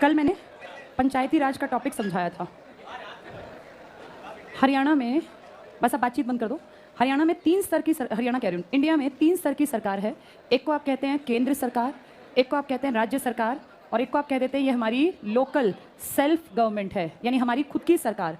कल मैंने पंचायती राज का टॉपिक समझाया था। हरियाणा में, बस आप बातचीत बंद कर दो। हरियाणा में हरियाणा कह रही हूँ, इंडिया में 3 स्तर की सरकार है। एक को आप कहते हैं केंद्र सरकार, एक को आप कहते हैं राज्य सरकार, और एक को आप कह देते हैं ये हमारी लोकल सेल्फ गवर्नमेंट है, यानी हमारी खुद की सरकार।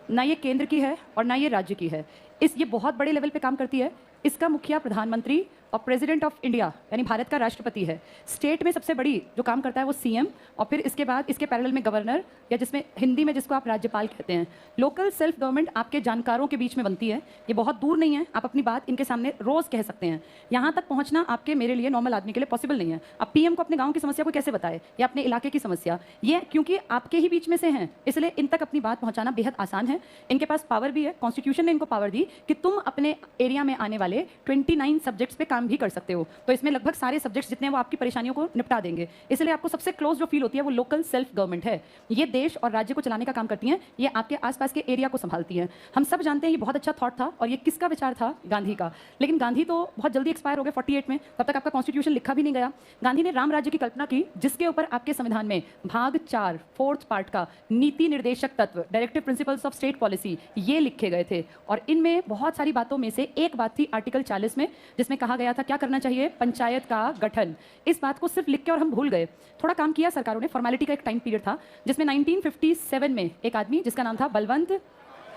ना ये केंद्र की है और ना ये राज्य की है। ये बहुत बड़े लेवल पे काम करती है। इसका मुखिया प्रधानमंत्री और प्रेसिडेंट ऑफ इंडिया यानी भारत का राष्ट्रपति है। स्टेट में सबसे बड़ी जो काम करता है वो सीएम, और फिर इसके बाद इसके पैरेलल में गवर्नर, या जिसमें हिंदी में जिसको आप राज्यपाल कहते हैं। लोकल सेल्फ गवर्नमेंट आपके जानकारों के बीच में बनती है। ये बहुत दूर नहीं है, आप अपनी बात इनके सामने रोज कह सकते हैं। यहाँ तक पहुँचना आपके मेरे लिए, नॉर्मल आदमी के लिए पॉसिबल नहीं है। अब पीएम को अपने गाँव की समस्या को कैसे बताए, या अपने इलाके की समस्या, ये क्योंकि आपके ही बीच में से हैं, इसलिए इन तक अपनी बात पहुँचाना बेहद आसान है। इनके पास पावर भी है, कॉन्स्टिट्यूशन ने इनको पावर दी कि तुम अपने एरिया में आने वाले 29 सब्जेक्ट्स पे काम भी कर सकते हो। तो इसमें लगभग सारे सब्जेक्ट्स जितने वो आपकी परेशानियों को निपटा देंगे। इसलिए आपको सबसे क्लोज जो फील होती है वो लोकल सेल्फ गवर्नमेंट है। ये देश और राज्य को चलाने का काम करती हैं, ये आपके आसपास के एरिया को संभालती हैं। हम सब जानते हैं ये बहुत अच्छा थॉट था, और ये किसका विचार था? गांधी का। लेकिन गांधी तो बहुत जल्दी एक्सपायर हो गए 48 में, तब तक आपका कॉन्स्टिट्यूशन लिखा भी नहीं गया। गांधी ने राम राज्य की कल्पना की, जिसके ऊपर आपके संविधान में भाग 4 4th पार्ट का नीति निर्देशक तत्व, directive principles of state policy, ये लिखे गए थे। और इनमें बहुत सारी बातों में से एक बात थी आर्टिकल 40 में, जिसमें कहा गया था क्या करना चाहिए? पंचायत का गठन। इस बात को सिर्फ लिख के और हम भूल गए। थोड़ा काम किया सरकारों ने, फॉर्मेलिटी का एक टाइम पीरियड था, जिसमें 1957 में एक आदमी जिसका नाम था बलवंत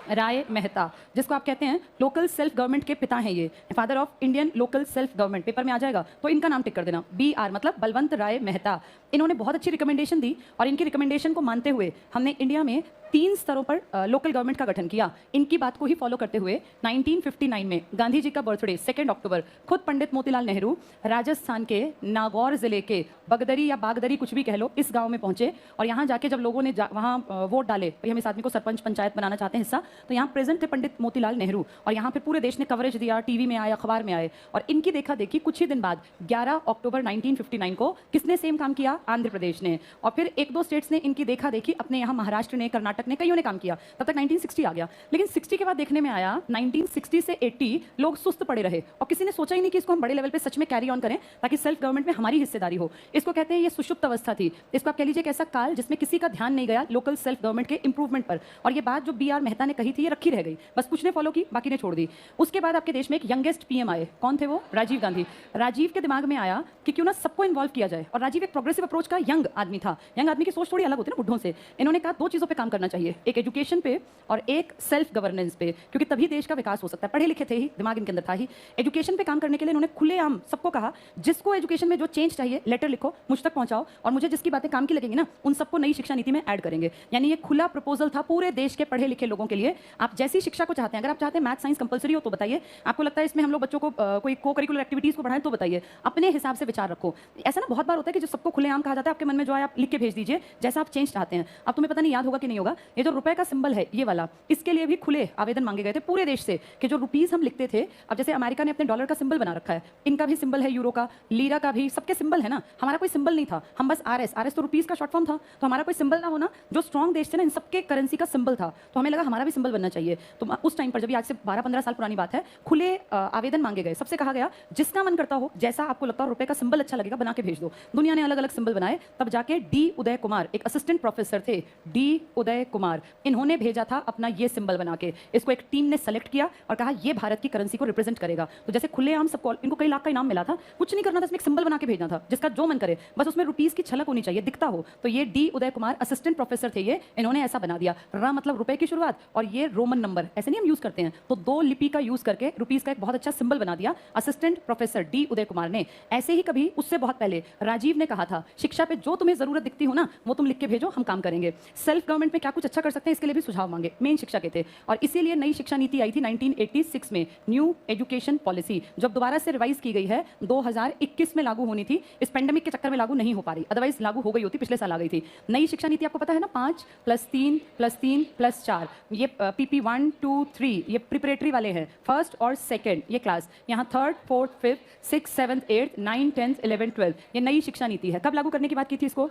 राय मेहता, जिसको आप कहते हैं लोकल सेल्फ गवर्नमेंट के पिता हैं, ये father of Indian local self government, paper में आ जाएगा तो इनका नाम टिक कर देना, BR मतलब बलवंत राय मेहता। इन्होंने बहुत अच्छी रिकमेंडेशन दी, और इनकी रिकमेंडेशन को मानते हुए हमने इंडिया में 3 स्तरों पर लोकल गवर्नमेंट का गठन किया। इनकी बात को ही फॉलो करते हुए 1959 में गांधी जी का बर्थडे 2 अक्टूबर, खुद पंडित मोतीलाल नेहरू राजस्थान के नागौर जिले के बगदरी या बागदरी कुछ भी कह लो, इस गांव में पहुंचे। और यहाँ जाके जब लोगों ने वहाँ वोट डाले, भाई हम इस आदमी को सरपंच पंचायत बनाना चाहते हैं हिस्सा, तो यहाँ प्रेजेंट थे पंडित मोतीलाल नेहरू, और यहाँ पे पूरे देश ने कवरेज दिया, टीवी में आए, अखबार में आए। और इनकी देखा देखी कुछ ही दिन बाद 11 अक्टूबर 1959 को किसने सेम काम किया? आंध्र प्रदेश ने। और फिर 1-2 स्टेट्स ने इनकी देखा देखी, अपने यहाँ महाराष्ट्र ने, कर्नाटक ने, कईयों ने काम किया। तब तक 1960 आ गया। लेकिन 60 के बाद देखने में आया 1960 से 80 लोग सुस्त पड़े रहे, और किसी ने सोचा ही नहीं कि इसको हम बड़े लेवल पे सच में कैरी ऑन करें, ताकि सेल्फ गवर्नमेंट में हमारी हिस्सेदारी हो। इसको कहते हैं ये सुषुप्त अवस्था थी। इसको आप कह लीजिए एक ऐसा काल जिसमें किसी का ध्यान नहीं गया लोकल सेल्फ गवर्नमेंट के इंप्रूवमेंट पर। और ये बात जो BR मेहता ने कही थी, ये रखी रह गई, बस कुछ ने फॉलो की, बाकी ने छोड़ दी। उसके बाद आपके देश में एक यंगेस्ट पीएम आए। कौन थे वो? राजीव गांधी। राजीव के दिमाग में आया कि क्यों ना सबको इन्वॉल्व किया जाए, और राजीव एक प्रोग्रेसिव अप्रोच का यंग आदमी था। यंग आदमी की सोच थोड़ी अलग होती है ना बुढ़ों से। इन्होंने कहा 2 चीज़ों पे काम करना चाहिए, एक एजुकेशन पे और एक सेल्फ गवर्नेंस पे, क्योंकि तभी देश का विकास हो सकता है। पढ़े लिखे थे ही, दिमाग इनके अंदर था ही। एजुकेशन पे काम करने के लिए इन्होंने खुलेआम सबको कहा, जिसको एजुकेशन में जो चेंज चाहिए लेटर लिखो, मुझ तक पहुंचाओ, और मुझे जिसकी बातें काम की लगेंगी ना, उन सबको नई शिक्षा नीति में ऐड करेंगे। यानी ये खुला प्रपोजल था पूरे देश के पढ़े लिखे लोगों के लिए। आप जैसी शिक्षा को चाहते हैं, अगर आप चाहते हैं मैथ साइंस कंपलसरी हो तो बताइए, आपको लगता है इसमें हम लोग बच्चों को कोई को करिकुलर एक्टिविटीज को बढ़ाएं तो बताइए, अपने हिसाब से विचार रखो। ऐसा ना बहुत बार होता है कि जो सबको खुलेआम कहा जाता है, आपके मन में जो है आप लिख के भेज दीजिए जैसा आप चेंज चाहते हैं। अब तुम्हें पता नहीं याद होगा कि नहीं होगा, ये जो रुपए का सिंबल है ये वाला, इसके लिए भी खुले आवेदन मांगे गए थे पूरे देश से कि जो रुपीस हम लिखते थे, अब जैसे अमेरिका ने अपने डॉलर का सिंबल बना रखा है, इनका भी सिंबल है, यूरो का, लीरा का भी, सबके सिंबल है ना। हमारा कोई सिंबल नहीं था, हम बस RS तो रुपीस का शॉर्ट फॉर्म था, तो हमारा कोई सिंबल ना होना, जो स्ट्रॉन्ग देश थे ना, इन सबके करेंसी का सिंबल था, तो हमें लगा हमारा भी सिंबल बनना चाहिए। तो उस टाइम पर, जब आज से 12-15 साल पुरानी बात है, खुले आवेदन मांगे गए। सबसे कहा गया जिसका मन करता हो, जैसा आपको लगता हो रुपए का सिंबल अच्छा लगेगा, बना के भेज दो। दुनिया ने अलग अलग सिंबल बनाए। तब जाके D उदय कुमार, एक असिस्टेंट प्रोफेसर थे, D उदय कुमार, इन्होंने भेजा था अपना ये सिंबल बना के। इसको एक टीम ने सेलेक्ट किया और कहा ये भारत की करेंसी को रिप्रेजेंट करेगा। तो जैसे खुलेआम सबको, इनको कई लाख का इनाम मिला था, कुछ नहीं करना था, इसमें एक सिंबल बना के भेजना था, जिसका जो मन करे, बस उसमें रुपीस की छलक होनी चाहिए, दिखता हो। तो ये D Uday Kumar assistant professor थे, ये इन्होंने ऐसा बना दिया। र मतलब रुपए की शुरुआत, और ये रोमन नंबर, ऐसे नहीं हम यूज करते हैं, तो 2 लिपि का यूज करके रुपीस का एक बहुत अच्छा सिंबल बना दिया assistant professor D Uday Kumar ने। ऐसे ही कभी उससे बहुत पहले राजीव ने कहा था, शिक्षा पे जो तुम्हें जरूरत दिखती हो ना, वो तुम लिख के भेजो, हम काम करेंगे। सेल्फ गवर्नमेंट में क्या कुछ अच्छा कर सकते हैं, इसके लिए भी सुझाव मांगे, मेन शिक्षा के थे। और इसीलिए नई शिक्षा नीति आई थी 1986 में, न्यू एजुकेशन पॉलिसी, जब दोबारा से रिवाइज की गई है, 2021 में लागू होनी थी। इस पेंडेमिक के चक्कर में लागू नहीं हो पा रही, अदरवाइज लागू हो गई होती, पिछले साल आ गई थी। नई शिक्षा नीति आपको पता है ना, 5 + 3 + 3 + 4, ये PP 1, 2, 3, ये प्रिपरेटरी वाले हैं, फर्स्ट और सेकेंड ये क्लास, यहाँ 3rd, 4th, 5th, 6th, 7th, 8th, 9th, 10th, 11th, 12th, ये नई शिक्षा नीति है। कब लागू करने की बात की थी इसको?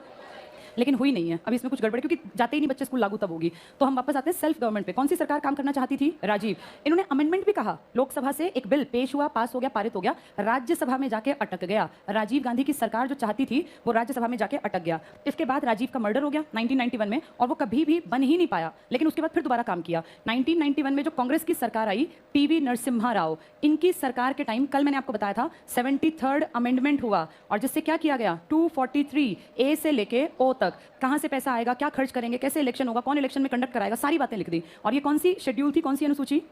लेकिन हुई नहीं है। अभी इसमें कुछ गड़बड़, क्योंकि जाते ही नहीं बच्चे स्कूल लागू तब होगी। तो हम वापस आते हैं सेल्फ गवर्नमेंट पे। कौन सी सरकार काम करना चाहती थी? राजीव। इन्होंने अमेंडमेंट भी कहा, लोकसभा से एक बिल पेश हुआ, पास हो गया, पारित हो गया, राज्यसभा में जाके अटक गया। राजीव गांधी की सरकार जो चाहती थी वो राज्यसभा में जाके अटक गया। इसके बाद राजीव का मर्डर हो गया 1991 में, और वो कभी भी बन ही नहीं पाया। लेकिन उसके बाद फिर दोबारा काम किया। 1991 में जो कांग्रेस की सरकार आई, पीवी नरसिम्हा राव, इनकी सरकार के टाइम, कल मैंने आपको बताया था, 73rd अमेंडमेंट हुआ, और जिससे क्या किया गया, 243 ए से लेके ओ तक, कहां से पैसा आएगा, क्या खर्च करेंगे, कैसे इलेक्शन होगा, कौन इलेक्शन में कंडक्ट कराएगा, सारी बातें लिख दी। और ये कौन सी शेड्यूल थी, कौन सी अनुसूची?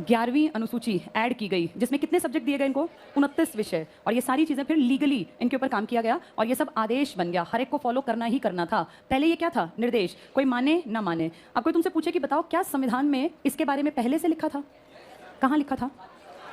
11वीं अनुसूची ऐड की गई, जिसमें कितने सब्जेक्ट दिए गए इनको? 29 विषय। और ये सारी चीजें फिर लीगली इनके ऊपर काम किया गया, और ये सब आदेश बन गया, हर एक को फॉलो करना ही करना था। पहले ये क्या था? निर्देश, कोई माने ना माने। अब कोई तुमसे पूछे कि बताओ क्या संविधान में इसके बारे में पहले से लिखा था? कहाँ लिखा था?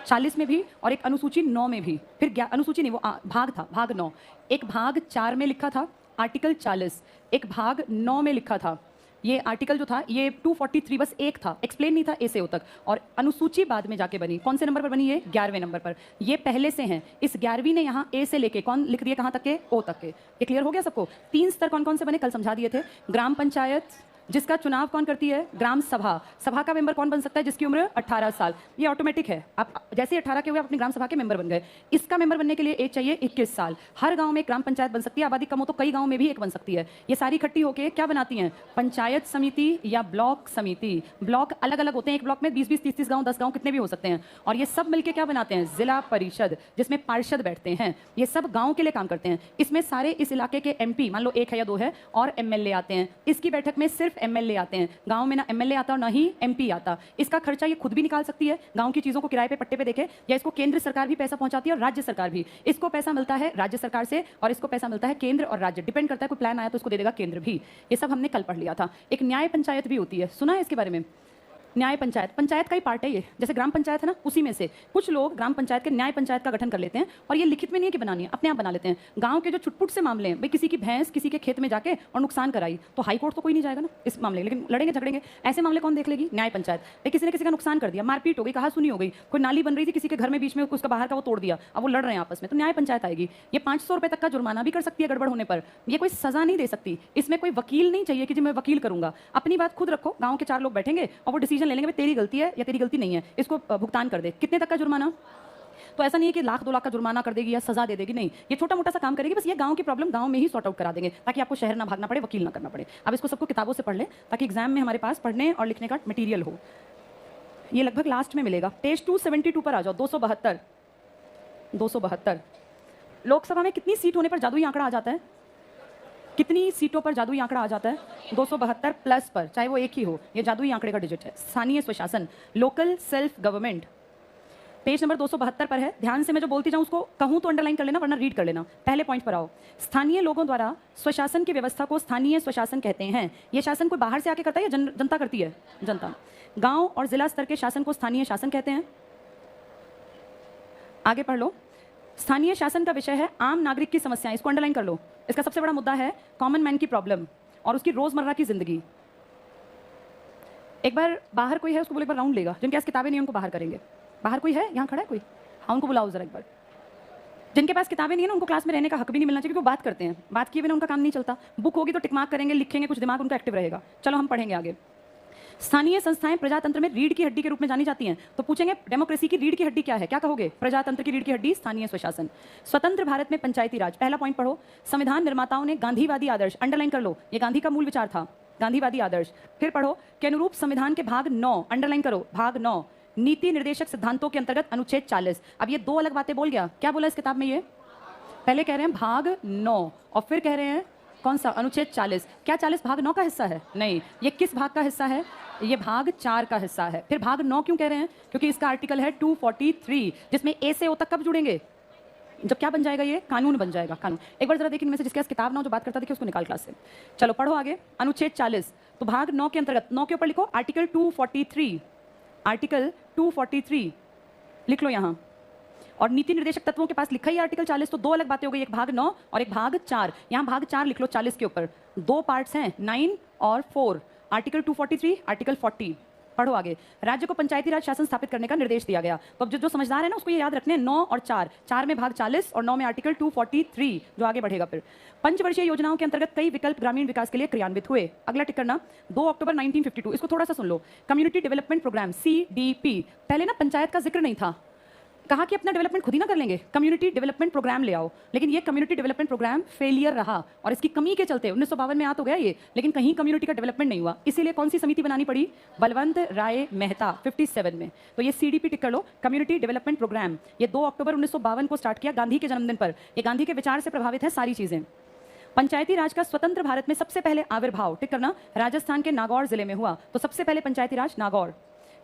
40 में भी, और एक अनुसूची 9 में भी। फिर अनुसूची नहीं, वो भाग था, भाग 9। एक भाग 4 में लिखा था आर्टिकल 40, एक भाग 9 में लिखा था। ये आर्टिकल जो था ये 243 बस एक था, एक्सप्लेन नहीं था ए से ओ तक। और अनुसूची बाद में जाके बनी, कौन से नंबर पर बनी? ये 11वें नंबर पर। ये पहले से हैं। इस 11वीं ने यहाँ ए से लेके कौन लिख दिए, कहाँ तक के? ओ तक के। ये क्लियर हो गया सबको? 3 स्तर कौन कौन से बने, कल समझा दिए थे। ग्राम पंचायत, जिसका चुनाव कौन करती है? ग्राम सभा। सभा का मेंबर कौन बन सकता है? जिसकी उम्र 18 साल। ये ऑटोमेटिक है, आप जैसे 18 के हुए अपनी ग्राम सभा के मेंबर बन गए। इसका मेंबर बनने के लिए एज चाहिए 21 साल। हर गांव में एक ग्राम पंचायत बन सकती है, आबादी कम हो तो कई गांव में भी एक बन सकती है। ये सारी इकट्ठी होकर क्या बनाती हैं? पंचायत समिति या ब्लॉक समिति। ब्लॉक अलग अलग होते हैं, एक ब्लॉक में 20-20, 30-30 गाँव, 10 गाँव, कितने भी हो सकते हैं। और ये सब मिलकर क्या बनाते हैं? जिला परिषद, जिसमें पार्षद बैठते हैं। ये सब गाँव के लिए काम करते हैं। इसमें सारे इस इलाके के MP, मान लो 1 है या 2 है, और MLA आते हैं। इसकी बैठक में सिर्फ MLA आते हैं। गांव में ना MLA आता और ना ही MP आता। इसका खर्चा ये खुद भी निकाल सकती है, गांव की चीजों को किराए पे पट्टे पे देखे, या इसको केंद्र सरकार भी पैसा पहुंचाती है और राज्य सरकार भी। इसको पैसा मिलता है राज्य सरकार से, और इसको पैसा मिलता है केंद्र और राज्य, डिपेंड करता है, कोई प्लान आया तो उसको दे देगा केंद्र भी। ये सब हमने कल पढ़ लिया था। एक न्याय पंचायत भी होती है, सुना है इसके बारे में? न्याय पंचायत, पंचायत का ही पार्ट है ये, जैसे ग्राम पंचायत है ना, उसी में से कुछ लोग ग्राम पंचायत के न्याय पंचायत का गठन कर लेते हैं, और ये लिखित में नहीं है कि बनानी है, अपने आप बना लेते हैं। गांव के जो छुटपुट से मामले हैं, भाई किसी की भैंस किसी के खेत में जाके और नुकसान कराई, तो हाई कोर्ट तो कोई नहीं जाएगा ना इस मामले, लेकिन लड़ेंगे झगड़ेंगे, ऐसे मामले कौन देख लेगी? न्याय पंचायत। भाई किसी ने किसी का नुकसान कर दिया, मारपीट हो गई, कहा सुनी हो गई, कोई नाली बन रही थी किसी के घर में, बीच में उसका बाहर का वो तोड़ दिया, अब वो लड़ रहे हैं आपस में, तो न्याय पंचायत आएगी। ये 500 रुपए तक का जुर्माना भी कर सकती है गड़बड़ होने पर। ये कोई सजा नहीं दे सकती, इसमें कोई वकील नहीं चाहिए कि जी मैं वकील करूंगा। अपनी बात खुद रखो, गांव के 4 लोग बैठेंगे और वो डिसीजन ले लेंगे, तेरी गलती है या तेरी गलती नहीं है, इसको भुगतान कर दे। कितने तक का जुर्माना? तो ऐसा नहीं है कि 1,00,000 2 लाख का जुर्माना कर देगी या सजा दे देगी, नहीं, ये छोटा मोटा सा काम करेगी, बस ये गांव की प्रॉब्लम गांव में ही सॉर्ट आउट करा देंगे, ताकि आपको शहर ना भागना पड़े, वकील ना करना पड़े। अब इसको सबको किताबों से पढ़ लें, ताकि एग्जाम में हमारे पास पढ़ने और लिखने का मटेरियल हो। ये लगभग लास्ट में मिलेगा। पेज 272 पर आ जाओ। 272 लोकसभा में कितनी सीट होने पर जादुई आंकड़ा आ जाता है? कितनी सीटों पर जादुई आंकड़ा आ जाता है? 272 प्लस पर, चाहे वो एक ही हो, ये जादुई आंकड़े का डिजिट है। स्थानीय स्वशासन, local self government, page number 272 पर है। ध्यान से मैं जो बोलती जाऊं उसको कहूं तो अंडरलाइन कर लेना, वरना रीड कर लेना। पहले पॉइंट पर आओ। स्थानीय लोगों द्वारा स्वशासन की व्यवस्था को स्थानीय स्वशासन कहते हैं। यह शासन कोई बाहर से आके करता है या जनता करती है? जनता। गांव और जिला स्तर के शासन को स्थानीय शासन कहते हैं। आगे पढ़ लो। स्थानीय शासन का विषय है आम नागरिक की समस्याएं, इसको अंडरलाइन कर लो। इसका सबसे बड़ा मुद्दा है कॉमन मैन की प्रॉब्लम और उसकी रोजमर्रा की जिंदगी। एक बार बाहर कोई है उसको बोले एक बार राउंड लेगा, जिनके पास किताबें नहीं उनको बाहर करेंगे। बाहर कोई है? यहाँ खड़ा है कोई? हाँ, उनको बुलाओ जरा एक बार। जिनके पास किताबें नहीं है ना, उनको क्लास में रहने का हक भी नहीं मिलना चाहिए, क्योंकि वो बात करते हैं, बात किए बिना उनका काम नहीं चलता। बुक होगी तो टिक मार्क करेंगे, लिखेंगे, कुछ दिमाग उनका एक्टिव रहेगा। चलो हम पढ़ेंगे आगे। स्थानीय संस्थाएं प्रजातंत्र में रीढ़ की हड्डी के रूप में जानी जाती हैं। तो पूछेंगे डेमोक्रेसी की रीढ़ की हड्डी क्या है? क्या कहोगे? प्रजातंत्र की रीढ़ की हड्डी स्थानीय स्वशासन। स्वतंत्र भारत में पंचायती राज, पहला पॉइंट पढ़ो। संविधान निर्माताओं ने गांधीवादी आदर्श, अंडरलाइन कर लो, ये गांधी का मूल विचार था, गांधीवादी आदर्श। फिर पढ़ो के अनुरूप संविधान के भाग 9, अंडरलाइन करो, भाग 9, नीति निर्देशक सिद्धांतों के अंतर्गत अनुच्छेद 40। अब ये 2 अलग बातें बोल गया, क्या बोला इस किताब में? ये पहले कह रहे हैं भाग 9 और फिर कह रहे हैं कौन सा? अनुच्छेद 40। क्या 40 भाग 9 का हिस्सा है? नहीं, ये किस भाग का हिस्सा है? ये भाग 4 का हिस्सा है। फिर भाग 9 क्यों कह रहे हैं? क्योंकि इसका आर्टिकल है 243, जिसमें ए से ओ तक कब जुड़ेंगे? जब क्या बन जाएगा? ये कानून बन जाएगा, कानून। एक बार जरा देखिए इनमें से जिसके पास किताब ना हो, जो बात करता देखिए उसको निकाल क्लास से। चलो पढ़ो आगे। अनुच्छेद 40, तो भाग 9 के अंतर्गत 9 के ऊपर लिखो आर्टिकल 243, आर्टिकल 243 लिख लो यहाँ। और नीति निर्देशक तत्वों के पास लिखा ही आर्टिकल 40, तो 2 अलग बातें हो गई, एक भाग 9 और एक भाग 4। यहाँ भाग 4 लिख लो 40 के ऊपर। 2 पार्ट्स हैं, 9 और 4, आर्टिकल 243, आर्टिकल 40। पढ़ो आगे। राज्य को पंचायती राज शासन स्थापित करने का निर्देश दिया गया। तो अब जो समझदार है ना उसको ये याद रखने 9 और 4 में भाग 40 और 9 में आर्टिकल 243 जो आगे बढ़ेगा। फिर पंचवर्षीय योजनाओं के अंतर्गत कई विकल्प ग्रामीण विकास के लिए क्रियान्वित हुए। अगला टिक करना 2 अक्टूबर 1952, इसको थोड़ा सा सुन लो। कम्युनिटी डेवलपमेंट प्रोग्राम CDP, पहले ना पंचायत का जिक्र नहीं था, कहा कि अपना डेवलपमेंट खुद ही ना कर लेंगे, कम्युनिटी डेवलपमेंट प्रोग्राम ले आओ। लेकिन ये कम्युनिटी डेवलपमेंट प्रोग्राम फेलियर रहा और इसकी कमी के चलते 1952 में आ तो गया ये, लेकिन कहीं कम्युनिटी का डेवलपमेंट नहीं हुआ। इसीलिए कौन सी समिति बनानी पड़ी? बलवंत राय मेहता 57 में। तो ये CDP टिक कर लो, कम्युनिटी डेवलपमेंट प्रोग्राम। ये 2 अक्टूबर 1952 को स्टार्ट किया गांधी के जन्मदिन पर। ये गांधी के विचार से प्रभावित है सारी चीजें। पंचायती राज का स्वतंत्र भारत में सबसे पहले आविर्भाव टिक करना राजस्थान के नागौर जिले में हुआ। तो सबसे पहले पंचायती राज नागौर।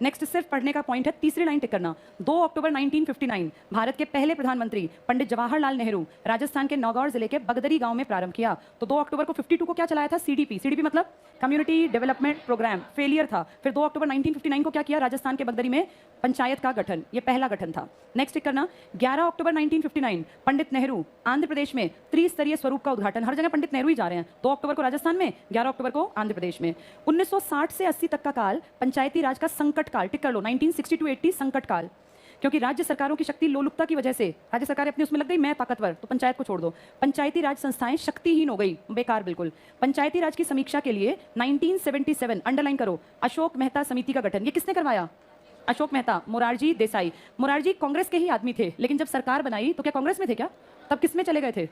नेक्स्ट सिर्फ पढ़ने का पॉइंट है, तीसरी लाइन टिक करना 2 अक्टूबर 1959 भारत के पहले प्रधानमंत्री पंडित जवाहरलाल नेहरू राजस्थान के नागौर जिले के बगदरी गांव में प्रारंभ किया। तो 2 अक्टूबर को 52 को क्या चलाया था? CDP मतलब कम्युनिटी डेवलपमेंट प्रोग्राम, फेलियर था। फिर 2 अक्टूबर 1959 को क्या किया? राजस्थान के बगदरी में पंचायत का गठन, ये पहला गठन था। नेक्स्ट टिक करना 11 अक्टूबर 1959 पंडित नेहरू आंध्र प्रदेश में त्रिस्तरीय स्वरूप का उद्घाटन। हर जगह पंडित नेहरू ही जा रहे हैं। 2 अक्टूबर को राजस्थान में, 11 अक्टूबर को आंध्र प्रदेश में। 1960 से 80 तक का काल पंचायती राज का संकट काल, टिक कर लो 1960 to 80 संकट काल। क्योंकि राज्य सरकारों की शक्ति लोलुपता की वजह से राज्य सरकार अपनी उसमें लग गई, मैं ताकतवर, तो पंचायत को छोड़ दो। पंचायती राज संस्थाएं शक्तिहीन हो गई, बेकार बिल्कुल। पंचायती राज की समीक्षा के लिए 1977 अंडरलाइन करो अशोक मेहता समिति का गठन। ये किसने करवाया? अशोक मेहता, मोरारजी देसाई। मोरारजी कांग्रेस के ही आदमी थे, लेकिन जब सरकार बनाई तो क्या कांग्रेस में थे क्या? तब किस में चले गए थे?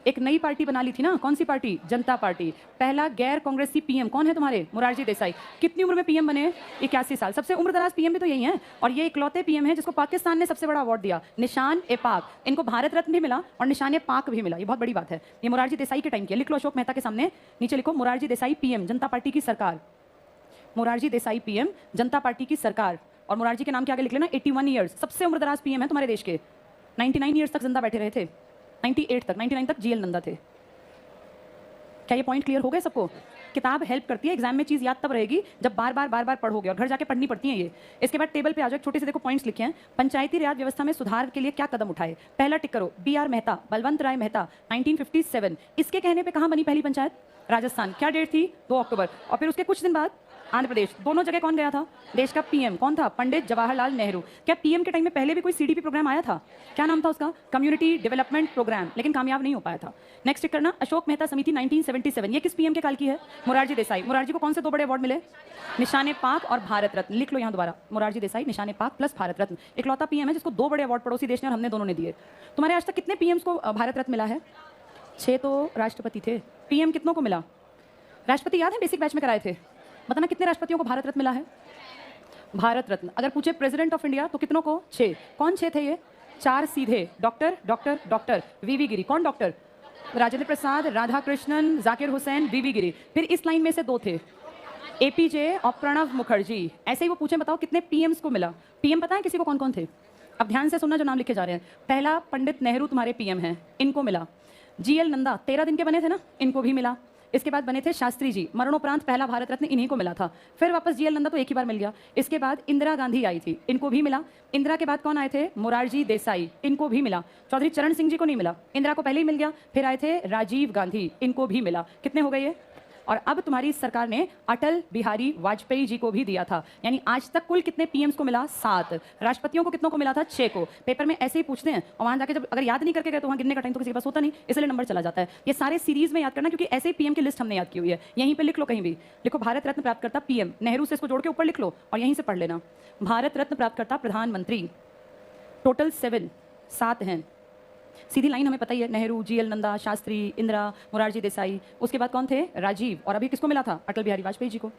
एक नई पार्टी बना ली थी ना, कौन सी पार्टी? जनता पार्टी। पहला गैर कांग्रेसी PM कौन है तुम्हारे? मोरारजी देसाई। कितनी उम्र में PM बने? 81 साल। सबसे उम्र दराज PM भी तो यही है, और ये इकलौते PM है जिसको पाकिस्तान ने सबसे बड़ा अवार्ड दिया, निशान-ए-पाक। इनको भारत रत्न भी मिला और निशान-ए-पाक भी मिला, ये बहुत बड़ी बात है। ये मोरारजी देसाई के टाइम की, लिख लो अशोक मेहता के सामने, नीचे लिखो मोरारजी देसाई PM, जनता पार्टी की सरकार। मोरारजी देसाई PM, जनता पार्टी की सरकार। और मोरारजी के नाम के आगे लिख लेना 81 ईयर्स, सबसे उम्र दराज PM है तुम्हारे देश के। 99 ईयर्स तक जिंदा बैठे रहे थे, 99 तक GL नंदा थे। क्या ये पॉइंट क्लियर हो गए सबको? किताब हेल्प करती है, एग्जाम में चीज याद तब रहेगी जब बार बार पढ़ोगे, और घर जाके पढ़नी पड़ती है ये। इसके बाद टेबल पे आ जाओ, छोटे से देखो पॉइंट्स लिखे हैं। पंचायती राज व्यवस्था में सुधार के लिए क्या कदम उठाए? पहला टिक करो BR मेहता, बलवंत राय मेहता 1957। इसके कहने पे कहां बनी पहली पंचायत? राजस्थान। क्या डेट थी? 2 अक्टूबर। और फिर उसके कुछ दिन बाद आंध्र प्रदेश। दोनों जगह कौन गया था? देश का PM कौन था? पंडित जवाहरलाल नेहरू। क्या PM के टाइम में पहले भी कोई CDP प्रोग्राम आया था? क्या नाम था उसका? कम्युनिटी डेवलपमेंट प्रोग्राम, लेकिन कामयाब नहीं हो पाया था। नेक्स्ट टिक करना अशोक मेहता समिति 1977। ये किस PM के काल की है? मोरारजी देसाई। मोरारजी को कौन से 2 बड़े अवार्ड मिले? निशान-ए-पाक और भारत रत्न। लिख लो यहाँ दोबारा, मोरारजी देसाई, निशान-ए-पाक प्लस भारत रत्न। इकलौता PM है जिसको 2 बड़े अवार्ड पड़ोसी देश ने और हमने दोनों ने दिए। तुम्हारे आज तक कितने PMs को भारत रत्न मिला है? 6 तो राष्ट्रपति थे। PM कितनों को मिला? राष्ट्रपति याद है बेसिक बैच में कराए थे? बताना कितने राष्ट्रपतियों को भारत रत्न मिला है? भारत रत्न। अगर पूछे प्रेसिडेंट ऑफ इंडिया तो कितनों को? 6। कौन 6 थे ये? 4 सीधे, डॉक्टर VV गिरी। कौन डॉक्टर? राजेंद्र प्रसाद, राधाकृष्णन, जाकिर हुसैन, VV गिरी। फिर इस लाइन में से 2 थे, APJ और प्रणब मुखर्जी। ऐसे ही वो पूछे बताओ कितने PMs को मिला? PM पता है किसी को कौन कौन थे? अब ध्यान से सुनना जो नाम लिखे जा रहे हैं। पहला पंडित नेहरू तुम्हारे PM हैं, इनको मिला। GL नंदा 13 दिन के बने थे ना, इनको भी मिला। इसके बाद बने थे शास्त्री जी, मरणोपरांत पहला भारत रत्न इन्हीं को मिला था। फिर वापस GL नंदा तो एक ही बार मिल गया। इसके बाद इंदिरा गांधी आई थी, इनको भी मिला। इंदिरा के बाद कौन आए थे? मोरारजी देसाई, इनको भी मिला। चौधरी चरण सिंह जी को नहीं मिला, इंदिरा को पहले ही मिल गया। फिर आए थे राजीव गांधी, इनको भी मिला। कितने हो गए ये? और अब तुम्हारी सरकार ने अटल बिहारी वाजपेयी जी को भी दिया था। यानी आज तक कुल कितने PMs को मिला? 7। राष्ट्रपतियों को कितनों को मिला था? 6 को। पेपर में ऐसे ही पूछते हैं और वहां जाके जब अगर याद नहीं करके गए तो वहां गिनने का टाइम तो किसी के पास होता नहीं, इसलिए नंबर चला जाता है। ये सारे सीरीज में याद करना, क्योंकि ऐसे ही PM की लिस्ट हमने याद की हुई है। यहीं पर लिख लो, कहीं भी लिखो भारत रत्न प्राप्त करता PM, नेहरू से इसको जोड़ के ऊपर लिख लो और यहीं से पढ़ लेना। भारत रत्न प्राप्त करता प्रधानमंत्री, टोटल 7 हैं। सीधी लाइन हमें पता ही है, नेहरू, GL नंदा, शास्त्री, इंदिरा, मोरारजी देसाई। उसके बाद कौन थे? राजीव। और अभी किसको मिला था? अटल बिहारी वाजपेयी जी को।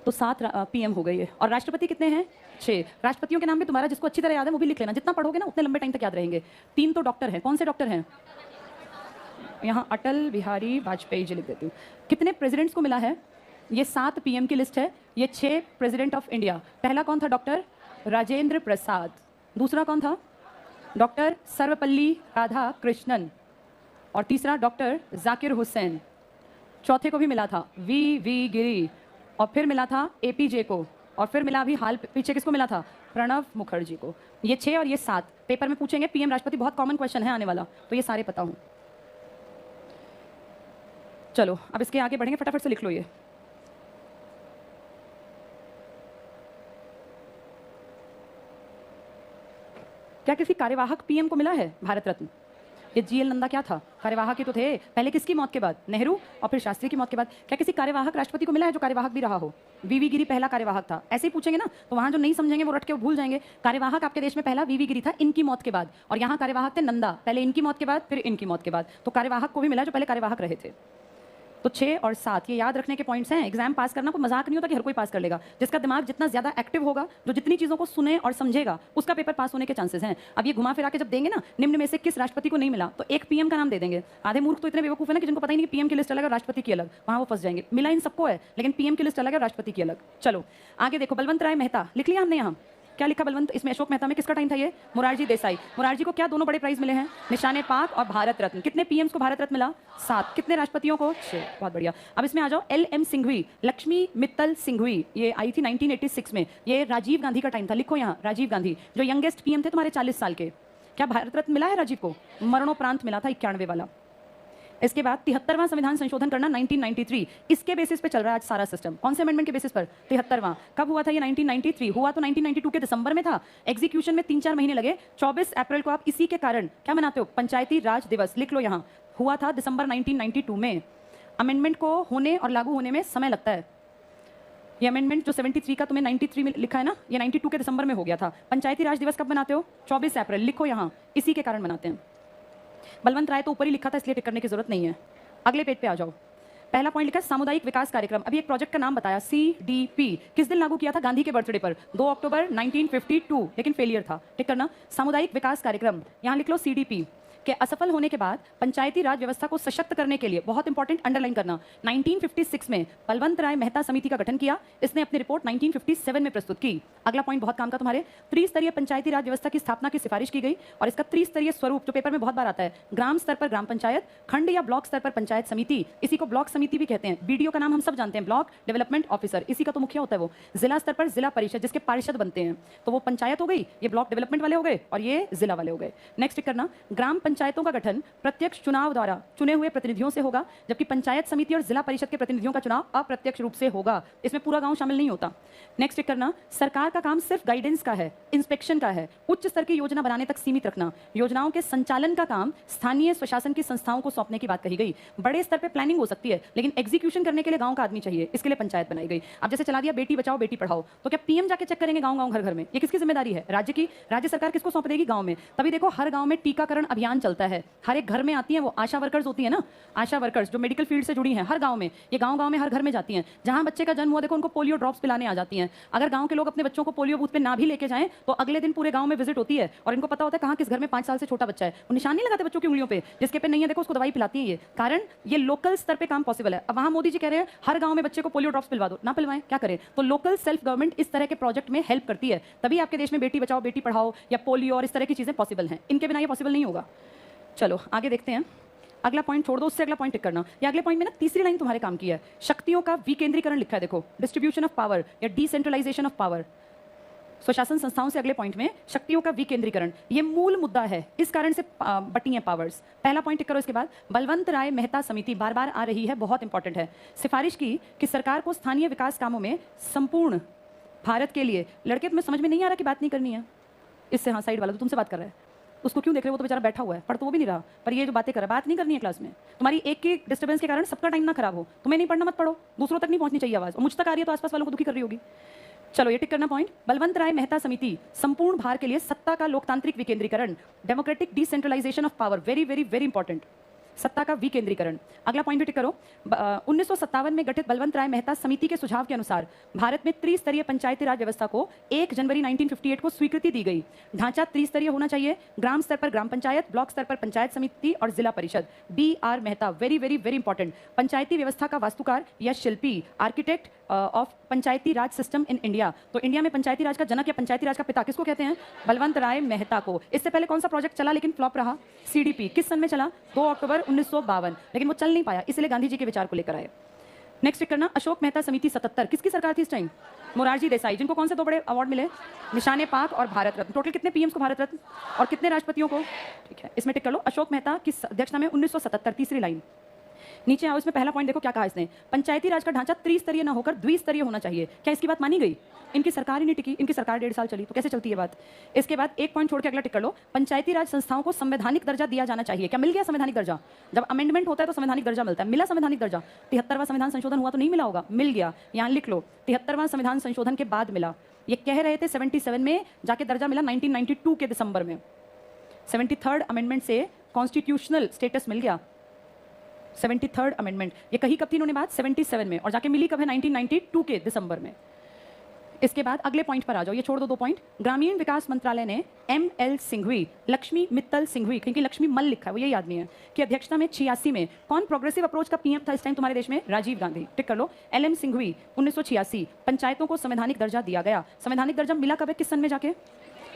तो 7 PM हो गई है। और राष्ट्रपति कितने हैं? 6। राष्ट्रपतियों के नाम भी तुम्हारा जिसको अच्छी तरह याद है वो भी लिख लेना, जितना पढ़ोगे ना उतने लंबे टाइम तक याद रहेंगे। 3 तो डॉक्टर हैं, कौन से डॉक्टर हैं? यहाँ अटल बिहारी वाजपेयी जी लिख देती हूँ। कितने प्रेसिडेंट्स को मिला है? ये 7 PM की लिस्ट है। ये 6 प्रेसिडेंट ऑफ इंडिया। पहला कौन था? डॉक्टर राजेंद्र प्रसाद। दूसरा कौन था? डॉक्टर सर्वपल्ली राधाकृष्णन। और तीसरा डॉक्टर जाकिर हुसैन। चौथे को भी मिला था VV गिरी। और फिर मिला था APJ को। और फिर मिला अभी हाल पीछे किसको मिला था? प्रणब मुखर्जी को। ये 6 और ये 7 पेपर में पूछेंगे। PM राष्ट्रपति बहुत कॉमन क्वेश्चन है आने वाला, तो ये सारे पता हूं। चलो अब इसके आगे बढ़ेंगे, फटाफट से लिख लो ये। क्या किसी कार्यवाहक पीएम को मिला है भारत रत्न? ये जीएल नंदा क्या था? कार्यवाहक ही तो थे। पहले किसकी मौत के बाद? नेहरू और फिर शास्त्री की मौत के बाद। क्या किसी कार्यवाहक राष्ट्रपति को मिला है जो कार्यवाहक भी रहा हो? वीवी गिरी पहला कार्यवाहक था। ऐसे ही पूछेंगे ना तो वहां जो नहीं समझेंगे वो रट के भूल जाएंगे। कार्यवाहक आपके देश में पहला वीवी गिरी था, इनकी मौत के बाद। और यहाँ कार्यवाहक थे नंदा, पहले इनकी मौत के बाद फिर इनकी मौत के बाद। तो कार्यवाहक को भी मिला जो पहले कार्यवाहक रहे थे। तो 6 और 7 ये याद रखने के पॉइंट्स हैं। एग्जाम पास करना कोई मजाक नहीं होता कि हर कोई पास कर लेगा। जिसका दिमाग जितना ज्यादा एक्टिव होगा, जो जितनी चीजों को सुने और समझेगा, उसका पेपर पास होने के चांसेस हैं। अब ये घुमा फिरा के जब देंगे ना, निम्न में से किस राष्ट्रपति को नहीं मिला, तो एक पीएम का नाम दे देंगे। आधे मूर्ख तो इतने बेवकूफ है ना कि जिनको पता ही नहीं कि पीएम की लिस्ट अलग और राष्ट्रपति की अलग, वहां वो फंस जाएंगे। मिला इन सबको है, लेकिन पीएम की लिस्ट अलग है, राष्ट्रपति की अलग। चलो आगे देखो, बलवंत राय मेहता लिख लिया हमने यहाँ। क्या लिखा बलवंत? इसमें अशोक मेहता में किसका टाइम था ये? मोरारजी देसाई। मोरारजी को क्या दोनों बड़े प्राइज मिले हैं? निशाने पाक और भारत रत्न। कितने पीएम्स को भारत रत्न मिला? 7। कितने राष्ट्रपतियों को? 6। बहुत बढ़िया। अब इसमें आ जाओ, LM सिंघवी, लक्ष्मी मित्तल सिंघवी, ये आई थी 1986 में। ये राजीव गांधी का टाइम था। लिखो यहाँ, राजीव गांधी जो यंगेस्ट पीएम थे तुम्हारे 40 साल के। क्या भारत रत्न मिला है राजीव को? मरणोपरांत मिला था, 91 वाला। इसके बाद 73वां संविधान संशोधन करना 1993, इसके बेसिस पे चल रहा है आज सारा सिस्टम। कौन से अमेंडमेंट के बेसिस पर? 73वां। कब हुआ था ये? 1993। हुआ तो 1992 के दिसंबर में था। एग्जीक्यूशन में 3-4 महीने लगे। 24 अप्रैल को आप इसी के कारण क्या मनाते हो? पंचायती राज दिवस। लिख लो यहाँ, हुआ था दिसंबर 1992 में। अमेंडमेंट को होने और लागू होने में समय लगता है। ये अमेंडमेंट जो 73 का तुम्हें 93 में लिखा है ना, ये 92 के दिसंबर में हो गया था। पंचायती राज दिवस कब मनाते हो? 24 अप्रैल। लिखो यहाँ, इसी के कारण मनाते हैं। बलवंत राय तो ऊपर ही लिखा था, इसलिए टिक करने की जरूरत नहीं है। अगले पेज पे आ जाओ। पहला पॉइंट लिखा है सामुदायिक विकास कार्यक्रम। अभी एक प्रोजेक्ट का नाम बताया, CDP। किस दिन लागू किया था? गांधी के बर्थडे पर, 2 अक्टूबर 1952, लेकिन फेलियर था। टिक करना, सामुदायिक विकास कार्यक्रम। यहाँ लिख लो CDP। के असफल होने के बाद पंचायती राज व्यवस्था को सशक्त करने के लिए, बहुत इंपॉर्टेंट अंडरलाइन करना, 1956 में बलवंत राय मेहता समिति का गठन किया। इसने अपनी रिपोर्ट 1957 में प्रस्तुत की। अगला पॉइंट बहुत काम का तुम्हारे, त्रिस्तरीय पंचायती राज व्यवस्था की स्थापना की सिफारिश की गई। और इसका त्रिस्तरीय स्वरूप जो पेपर में बहुत बार आता है, ग्राम स्तर पर ग्राम पंचायत, खंड या ब्लॉक स्तर पर पंचायत समिति, इसी को ब्लॉक समिति भी कहते हैं। BDO का नाम हम सब जानते हैं, ब्लॉक डेवलपमेंट ऑफिसर, इसी का तो मुखिया होता है वो। जिला स्तर पर जिला परिषद, जिसके पार्षद बनते हैं, तो वो पंचायत हो गई, ये ब्लॉक डेवलपमेंट वाले हो गए और ये जिला वाले हो गए। नेक्स्ट करना, ग्राम पंचायतों का गठन प्रत्यक्ष चुनाव द्वारा चुने हुए प्रतिनिधियों से होगा, जबकि पंचायत समिति और जिला परिषद के प्रतिनिधियों का चुनाव अप्रत्यक्ष रूप से होगा। इसमें पूरा गांव शामिल नहीं होता। नेक्स्ट करना, सरकार का काम सिर्फ गाइडेंस का है, इंस्पेक्शन का है, उच्च स्तर की योजना बनाने तक सीमित रखना। योजनाओं के संचालन का काम स्थानीय स्वशासन की संस्थाओं को सौंपने की बात कही गई। बड़े स्तर पर प्लानिंग हो सकती है, लेकिन एग्जीक्यूशन करने के लिए गांव का आदमी चाहिए, इसके लिए पंचायत बनाई गई। अब जैसे चला दिया बेटी बचाओ बेटी पढ़ाओ, तो क्या पीएम जाके चेक करेंगे गांव गांव घर घर में? ये किसकी जिम्मेदारी है? राज्य की। राज्य सरकार किसको सौंप देगी? गांव में। तभी देखो हर गांव में टीकाकरण अभियान चलता है, हर एक घर में आती है वो आशा वर्कर्स होती है ना, आशा वर्कर्स जो मेडिकल फील्ड से जुड़ी हैं, हर गांव में, ये गांव-गांव में हर घर में जाती हैं। जहां बच्चे का जन्म हुआ देखो उनको पोलियो ड्रॉप्स पिलाने आ जाती हैं। अगर गांव के लोग अपने बच्चों को पोलियो बूथ पे ना भी लेके जाएं तो अगले दिन पूरे गांव में विजिट होती है और इनको पता होता है कहां किस घर में 5 साल से छोटा बच्चा है। वो निशान नहीं लगाते बच्चों की उंगलियों पे, जिसके पे नहीं है देखो उसको दवाई पिलाती है। ये कारण ये लोकल स्तर पे काम पॉसिबल है। अब वहां मोदी जी कह रहे हैं हर गांव में बच्चे को पोलियो ड्रॉप्स पिलवा दो, ना पिलवाएं, क्या करें? तो लोकल सेल्फ गवर्नमेंट इस तरह के प्रोजेक्ट में हेल्प करती है, तभी आपके देश में बेटी बचाओ बेटी पढ़ाओ या पोलियो और इस तरह की चीजें पॉसिबल हैं। इनके बिना ये पॉसिबल नहीं होगा। चलो आगे देखते हैं। अगला पॉइंट छोड़ दो, उससे अगला पॉइंट टिक करना। ये अगले पॉइंट में ना तीसरी लाइन तुम्हारे काम की है, शक्तियों का विकेंद्रीकरण लिखा है देखो, डिस्ट्रीब्यूशन ऑफ पावर या डिसेंट्रलाइजेशन ऑफ पावर। स्वशासन संस्थाओं से अगले पॉइंट में शक्तियों का विकेंद्रीकरण, ये मूल मुद्दा है, इस कारण से बटी हैं पावर्स। पहला पॉइंट टिक करो। इसके बाद बलवंत राय मेहता समिति बार बार आ रही है, बहुत इंपॉर्टेंट है। सिफारिश की कि सरकार को स्थानीय विकास कामों में संपूर्ण भारत के लिए, लड़के तुम्हें समझ में नहीं आ रहा कि बात नहीं करनी है इससे, हाँ साइड वाला तो तुमसे बात कर रहा है, उसको क्यों देख रहे हो? वो तो बेचारा बैठा हुआ है, पढ़ तो वो भी नहीं रहा, पर ये जो बातें कर रहा है, बात नहीं करनी है क्लास में। तुम्हारी एक की डिस्टर्बेंस के कारण सबका टाइम ना खराब हो। तुम्हें नहीं पढ़ना मत पढ़ो, दूसरों तक नहीं पहुंचनी चाहिए आवाज, और मुझ तक आ रही है तो आसपास वालों को दुखी कर रही होगी। चलो ये टिक करना पॉइंट। बलवंत राय मेहता समिति संपूर्ण भारत के लिए सत्ता का लोकतांत्रिक विकेंद्रीकरण, democratic decentralisation of power, very very very important, सत्ता का विकेंद्रीकरण। अगला पॉइंट भी टिक करो। 1957 में गठित बलवंत राय मेहता समिति के सुझाव के अनुसार भारत में त्रिस्तरीय पंचायती राज व्यवस्था को 1 जनवरी 1958 को स्वीकृति दी गई। ढांचा त्रिस्तरीय होना चाहिए, ग्राम स्तर पर ग्राम पंचायत, ब्लॉक स्तर पर पंचायत समिति और जिला परिषद। BR Mehta, very very very important, पंचायती व्यवस्था का वास्तुकार या शिल्पी, architect of Panchayati Raj system in India. तो इंडिया में पंचायती राज का जनक या पंचायती राज का पिता किसको कहते हैं? बलवंत राय मेहता को। इससे पहले कौन सा प्रोजेक्ट चला लेकिन फ्लॉप रहा? CDP। किस सन में चला? 2 अक्टूबर 1952, लेकिन वो चल नहीं पाया, इसलिए गांधी जी के विचार को लेकर आए। नेक्स्ट करना, अशोक मेहता समिति 77, किसकी सरकार थी इस टाइम? मोरारजी देसाई, जिनको कौन से 2 बड़े अवार्ड मिले? निशाने पाक और भारत रत्न। टोटल कितने पीएम्स को भारत रत्न और कितने राष्ट्रपतियों को? ठीक है, इसमें टिक कर लो। अशोक मेहता की अध्यक्षता में 1977, तीसरी लाइन। नीचे आओ, इसमें पहला पॉइंट देखो क्या कहा इसने, पंचायती राज का ढांचा त्रिस्तरीय न होकर द्विस्तरीय होना चाहिए। क्या इसकी बात मानी गई? इनकी सरकार ही नहीं टिकी, इनकी सरकार 1.5 साल चली, तो कैसे चलती है बात। इसके बाद एक पॉइंट छोड़ के अगला टिक कर लो, पंचायती राज संस्थाओं को संवैधानिक दर्जा दिया जाना चाहिए। क्या मिल गया संवैधानिक दर्जा? जब अमेंडमेंट होता है तो संवैधानिक दर्जा मिलता है, मिला संवैधानिक दर्जा? 73वां संविधान संशोधन हुआ तो नहीं मिला होगा, मिल गया। यहाँ लिख लो 73वां संविधान संशोधन के बाद मिला। ये कह रहे थे 77 में जाके दर्जा मिला 1992 के दिसंबर में। 73rd अमेंडमेंट से कॉन्स्टिट्यूशनल स्टेटस मिल गया। 73rd अमेंडमेंट ये कही कब थी इन्होंने बात? 77 में, और जाके मिली कब है? 1992 के दिसंबर में। इसके बाद अगले पॉइंट पर आ जाओ, ये छोड़ दो 2 पॉइंट। ग्रामीण विकास मंत्रालय ने एम.एल. सिंघवी, लक्ष्मी मित्तल सिंघवी, क्योंकि लक्ष्मी मल लिखा है वो यही आदमी है, की अध्यक्षता में 86 में कौन प्रोग्रेसिव अप्रोच का पीएम था इस टाइम तुम्हारे देश में? राजीव गांधी। टिक कर लो, एल.एम. सिंघवी 1986। पंचायतों को संवैधानिक दर्जा दिया गया। संवैधानिक दर्जा मिला कब है, किस सन में जाके?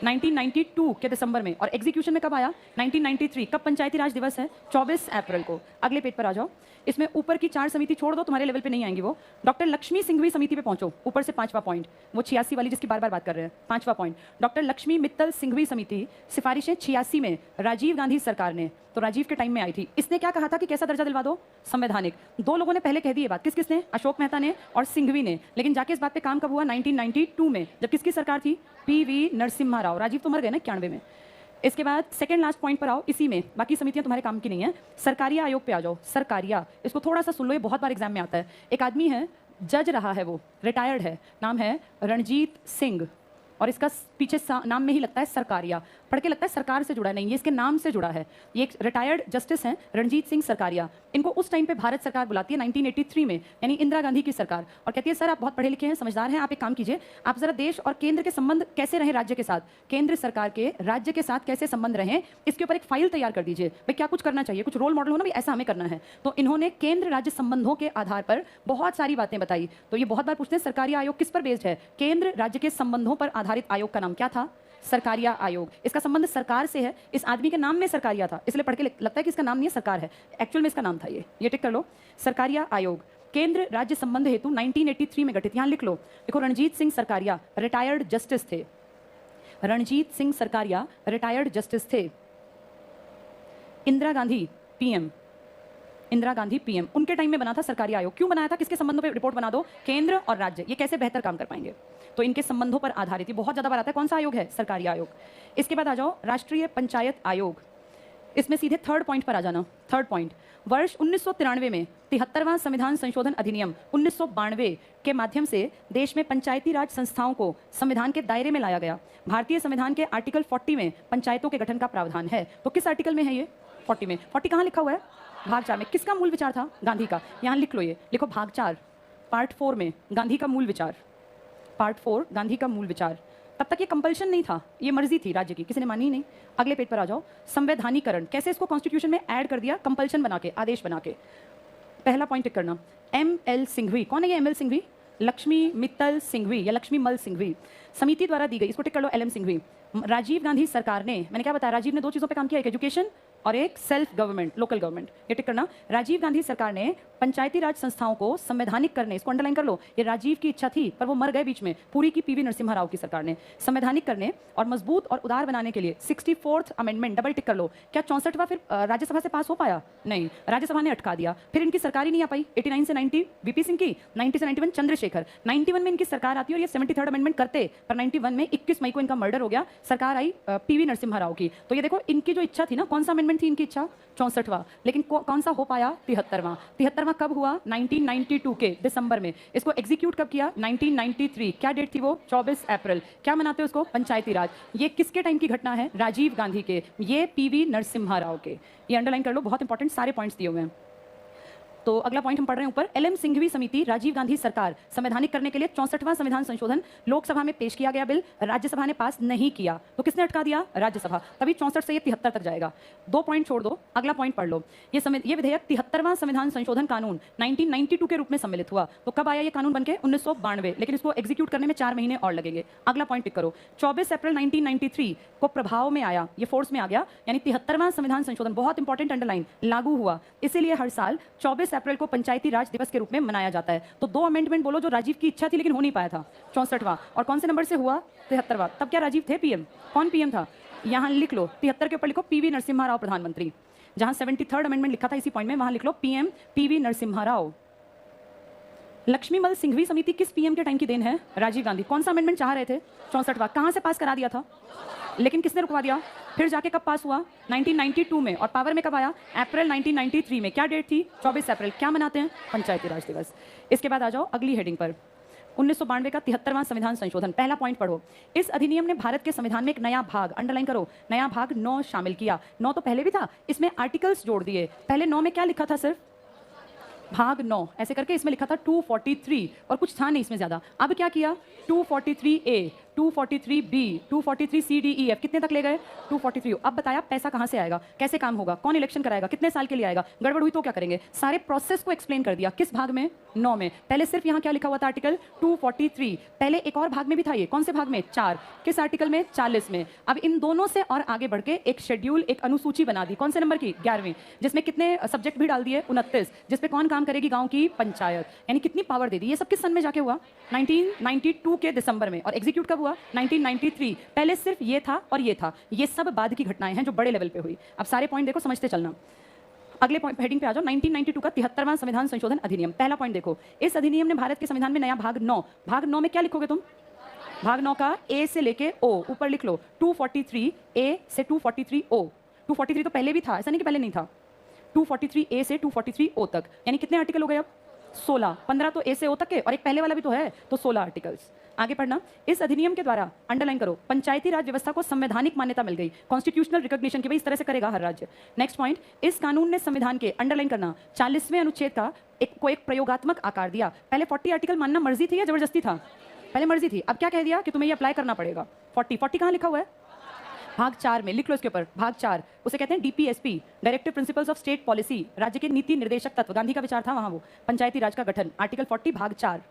1992 के दिसंबर में। और एग्जीक्यूशन में कब आया? 1993। कब पंचायती राज दिवस है? 24 अप्रैल को। अगले पेज पर आ जाओ, इसमें ऊपर की 4 समिति छोड़ दो, तुम्हारे लेवल पे नहीं आएंगी वो। डॉक्टर लक्ष्मी सिंघवी समिति पे पहुंचो, ऊपर से 5वां पॉइंट, वो 86 वाली जिसकी बार बार बात कर रहे हैं। 5वां पॉइंट, डॉक्टर लक्ष्मी मित्तल सिंघवी समिति, सिफारिशें 86 में राजीव गांधी सरकार ने, तो राजीव के टाइम में आई थी। इसने क्या कहा था कि कैसा दर्जा दिलवा दो? संवैधानिक। 2 लोगों ने पहले कह दी ये बात, किस किसने? अशोक मेहता ने और सिंघवी ने। लेकिन जाके इस बात पे काम कब हुआ? 1992 में, जब किसकी सरकार थी? पी.वी. नरसिम्हा राव। राजीव तो मर गए ना 91 में। इसके बाद सेकंड लास्ट पॉइंट पर आओ, इसी में बाकी समितियां तुम्हारे काम की नहीं है। सरकारिया आयोग पे आ जाओ। सरकारिया, इसको थोड़ा सा सुन लो, ये बहुत बार एग्जाम में आता है। एक आदमी है, जज रहा है, वो रिटायर्ड है, नाम है रणजीत सिंह, और इसका पीछे नाम में ही लगता है सरकारिया, पढ़ के लगता है सरकार से जुड़ा नहीं, ये इसके नाम से जुड़ा है। ये एक रिटायर्ड जस्टिस हैं, रणजीत सिंह सरकारिया। इनको उस टाइम पे भारत सरकार बुलाती है 1983 में, यानी इंदिरा गांधी की सरकार, और कहती है सर आप बहुत पढ़े लिखे हैं, समझदार हैं, आप एक काम कीजिए, आप जरा देश और केंद्र के संबंध कैसे रहें राज्य के साथ, केंद्र सरकार के राज्य के साथ कैसे संबंध रहें, इसके ऊपर एक फाइल तैयार कर दीजिए। भाई क्या कुछ करना चाहिए, कुछ रोल मॉडल हो ना, भाई ऐसा हमें करना है। तो इन्होंने केंद्र राज्य संबंधों के आधार पर बहुत सारी बातें बताई। तो ये बहुत बार पूछते हैं सरकारिया आयोग किस पर बेस्ड है? केंद्र राज्य के संबंधों पर आधारित आयोग का नाम क्या था? सरकारिया आयोग। इसका संबंध सरकार से है, इस आदमी के नाम में सरकारिया था, इसलिए पढ़ के लगता है कि इसका नाम नहीं है, सरकार है, एक्चुअल में इसका नाम था ये टिक कर लो। सरकारिया आयोग केंद्र राज्य संबंध हेतु 1983 में गठित। यहां लिख लो, देखो रणजीत सिंह सरकारिया रिटायर्ड जस्टिस थे, रणजीत सिंह सरकारिया रिटायर्ड जस्टिस थे। इंदिरा गांधी पीएम, इंदिरा गांधी पीएम, उनके टाइम में बना था सरकारी आयोग। क्यों बनाया था? किसके संबंधों पे रिपोर्ट बना दो? केंद्र और राज्य, ये कैसे बेहतर काम कर पाएंगे, तो इनके संबंधों पर आधारित। ये बहुत ज्यादा बार आता है, कौन सा आयोग है? सरकारी आयोग। इसके बाद आ जाओ राष्ट्रीय पंचायत आयोग, इसमें सीधे 3rd पॉइंट पर आ जाना। 3rd पॉइंट, वर्ष 1993 में 73वां संविधान संशोधन अधिनियम 1992 के माध्यम से देश में पंचायती राज संस्थाओं को संविधान के दायरे में लाया गया। भारतीय संविधान के आर्टिकल 40 में पंचायतों के गठन का प्रावधान है। तो किस आर्टिकल में है ये? 40 में। 40 कहाँ लिखा हुआ है? भाग 4 में। किसका मूल विचार था? गांधी का। यहाँ लिख लो, ये लिखो भाग 4 पार्ट 4 में गांधी का मूल विचार, पार्ट 4 गांधी का मूल विचार। तब तक ये कंपल्शन नहीं था, ये मर्जी थी राज्य की, किसी ने मानी ही नहीं। अगले पेज पर आ जाओ, संवैधानिकरण, कैसे इसको कॉन्स्टिट्यूशन में ऐड कर दिया? कंपल्शन बना के, आदेश बना के। पहला पॉइंट टिक करना, एम.एल. सिंघवी। कौन है ये एम.एल. सिंघवी? लक्ष्मी मित्तल सिंघवी या लक्ष्मी मल सिंघवी समिति द्वारा दी गई, इसको टिक कर लो, एल.एम. सिंघवी। राजीव गांधी सरकार ने, मैंने क्या बताया, राजीव ने 2 चीजों पे काम किया, एक एजुकेशन और एक सेल्फ गवर्नमेंट, लोकल गवर्नमेंट। ये टिक करना, राजीव गांधी सरकार ने पंचायती राज संस्थाओं को संवैधानिक करने, इसको अंडरलाइन कर लो, ये राजीव की इच्छा थी पर वो मर गए बीच में, पूरी की पी.वी. नरसिम्हा राव की सरकार ने, संवैधानिक करने और मजबूत और उदार बनाने के लिए 64th अमेंडमेंट, डबल टिक कर लो। क्या 64वां फिर राज्यसभा से पास हो पाया? नहीं, राज्यसभा ने अटका दिया, फिर इनकी सरकार ही नहीं आ पाई। 89 से 90 वीपी सिंह की, 90 से 91 चंद्रशेखर, 91 में इनकी सरकार आती है और ये 73rd अमेंडमेंट करते, पर 91 में 21 मई को इनका मर्डर हो गया, सरकार आई पी.वी. नरसिम्हा राव की। तो ये देखो इनकी जो इच्छा थी ना, कौन सा अमेंडमेंट थी इनकी इच्छा? 64वां। लेकिन कौन सा हो पाया? 73वां। 73वां कब हुआ? 1992 के दिसंबर में। इसको एग्जीक्यूट कब किया? 1993। क्या डेट थी वो? 24 अप्रैल। क्या मनाते हैं उसको? पंचायती राज। ये किसके टाइम की घटना है? राजीव गांधी के, ये पी.वी. नरसिम्हा राव के। ये अंडरलाइन कर लो, बहुत इंपॉर्टेंट सारे पॉइंट्स दिए हुए हैं। तो अगला पॉइंट हम पढ़ रहे हैं ऊपर, एल.एम. सिंघवी समिति, राजीव गांधी सरकार, संवैधानिक करने के लिए 64वां संविधान संशोधन लोकसभा में पेश किया गया बिल, राज्यसभा ने पास नहीं किया, तो किसने अटका दिया? राज्यसभा। तभी 64 से ये 73 तक जाएगा। 2 पॉइंट छोड़ दो, अगला पॉइंट पढ़ लो। ये विधेयक 73वां संविधान संशोधन कानून 1992 के रूप में सम्मिलित हुआ। तो कब आया ये कानून बनके? 1992, लेकिन इसको एग्जीक्यूट करने में 4 महीने और लगेंगे। अगला पॉइंट टिक करो, 24 अप्रैल 1993 को प्रभाव में आया, ये फोर्स में आ गया, यानी 73वां संविधान संशोधन, बहुत इंपॉर्टेंट, अंडरलाइन, लागू हुआ। इसीलिए हर साल 24 अप्रैल को पंचायती राज दिवस के रूप में मनाया जाता है। तो 2 अमेंडमेंट बोलो जो राजीव की इच्छा थी लेकिन हो नहीं पाया था, 64वां, और कौन से नंबर से हुआ? 73वां। तब क्या राजीव थे पीएम? कौन पीएम था? यहां लिख लो, 73 के ऊपर लिखो पी.वी. नरसिम्हा राव प्रधानमंत्री। जहां 73rd अमेंडमेंट लिखा था इसी पॉइंट में, वहां लिख लो पीएम पीवी नरसिम्हा राव। लक्ष्मीमल सिंघवी समिति किस पीएम के टाइम की देन है? राजीव गांधी। कौन सा अमेंडमेंट चाह रहे थे? 64वां। कहां से पास करा दिया था? लेकिन किसने रुकवा दिया? फिर जाके कब पास हुआ? 1992 में। और पावर में कब आया? अप्रैल 1993 में। क्या डेट थी? 24 अप्रैल। क्या मनाते हैं? पंचायती राज दिवस। इसके बाद आ जाओ अगली हेडिंग पर, 1992 का 73वां संविधान संशोधन। पहला पॉइंट पढ़ो। इस अधिनियम ने भारत के संविधान में एक नया भाग, अंडरलाइन करो, नया भाग 9 शामिल किया। 9 तो पहले भी था, इसमें आर्टिकल्स जोड़ दिए। पहले 9 में क्या लिखा था? सिर्फ भाग 9 ऐसे करके, इसमें लिखा था 243 और कुछ था नहीं इसमें ज्यादा। अब क्या किया? 243A, 243B, 243C, D, E, F, कितने तक ले गए? 243। अब बताया पैसा कहां से आएगा, कैसे काम होगा, कौन इलेक्शन कराएगा, कितने साल के लिए आएगा, गड़बड़ हुई तो क्या करेंगे, सारे प्रोसेस को एक्सप्लेन कर दिया। किस भाग में? 9 में। पहले सिर्फ यहां क्या लिखा हुआ था? आर्टिकल 243। पहले एक और भाग में भी था ये, कौन से भाग में? 4। किस आर्टिकल में? 40 में। अब इन दोनों से और आगे बढ़ के एक शेड्यूल, एक अनुसूची बना दी। कौन से नंबर की? 11वीं, जिसमें कितने सब्जेक्ट भी डाल दिए? 29, जिसपे कौन काम करेगी? गांव की पंचायत। यानी कितनी पावर दे दी। ये सब किस सन में जाके हुआ? 1992 के दिसंबर में। और एग्जीक्यूट कब हुआ? 1993। पहले सिर्फ ये था और ये था, ये सब बाद की घटनाएं हैं जो बड़े लेवल पे हुई। अब सारे पॉइंट देखो, समझते चलना। अगले पॉइंट हेडिंग पे आ जाओ, 1992 का 73वां संविधान संशोधन अधिनियम। पहला पॉइंट देखो, इस अधिनियम ने भारत के संविधान में नया भाग 9, भाग 9 में क्या लिखोगे तुम? भाग 9 का ए से लेके ओ ऊपर लिख लो, 243A से 243O। 243 तो पहले भी था, ऐसा नहीं कि पहले नहीं था। 243A से 243O तक, यानी कितने आर्टिकल हो गए अब? 16। 15 तो ए से ओ तक के, और एक पहले वाला भी तो है, तो 16 आर्टिकल्स। आगे पढ़ना। इस अधिनियम के द्वारा, अंडरलाइन करो, पंचायती राज व्यवस्था को संवैधानिक मान्यता मिल गई, कॉन्स्टिट्यूशनल रिकॉग्निशन की। भाई इस तरह से करेगा हर राज्य। नेक्स्ट पॉइंट, इस कानून ने संविधान के, अंडरलाइन करना, 40वें अनुच्छेद का एक प्रयोगात्मक आकार दिया। पहले 40 आर्टिकल मानना मर्जी थी या जबरदस्ती था? पहले मर्जी थी। अब क्या कह दिया कि तुम्हें ये अप्लाई करना पड़ेगा। 40 कहाँ लिखा हुआ है? भाग 4 में। लिख लो इसके ऊपर, भाग 4। उसे कहते हैं DPSP, directive principles of state policy, राज्य के नीति निर्देशक तत्व। गांधी का विचार था वहां वो, पंचायती राज का गठन। आर्टिकल 40 भाग 4।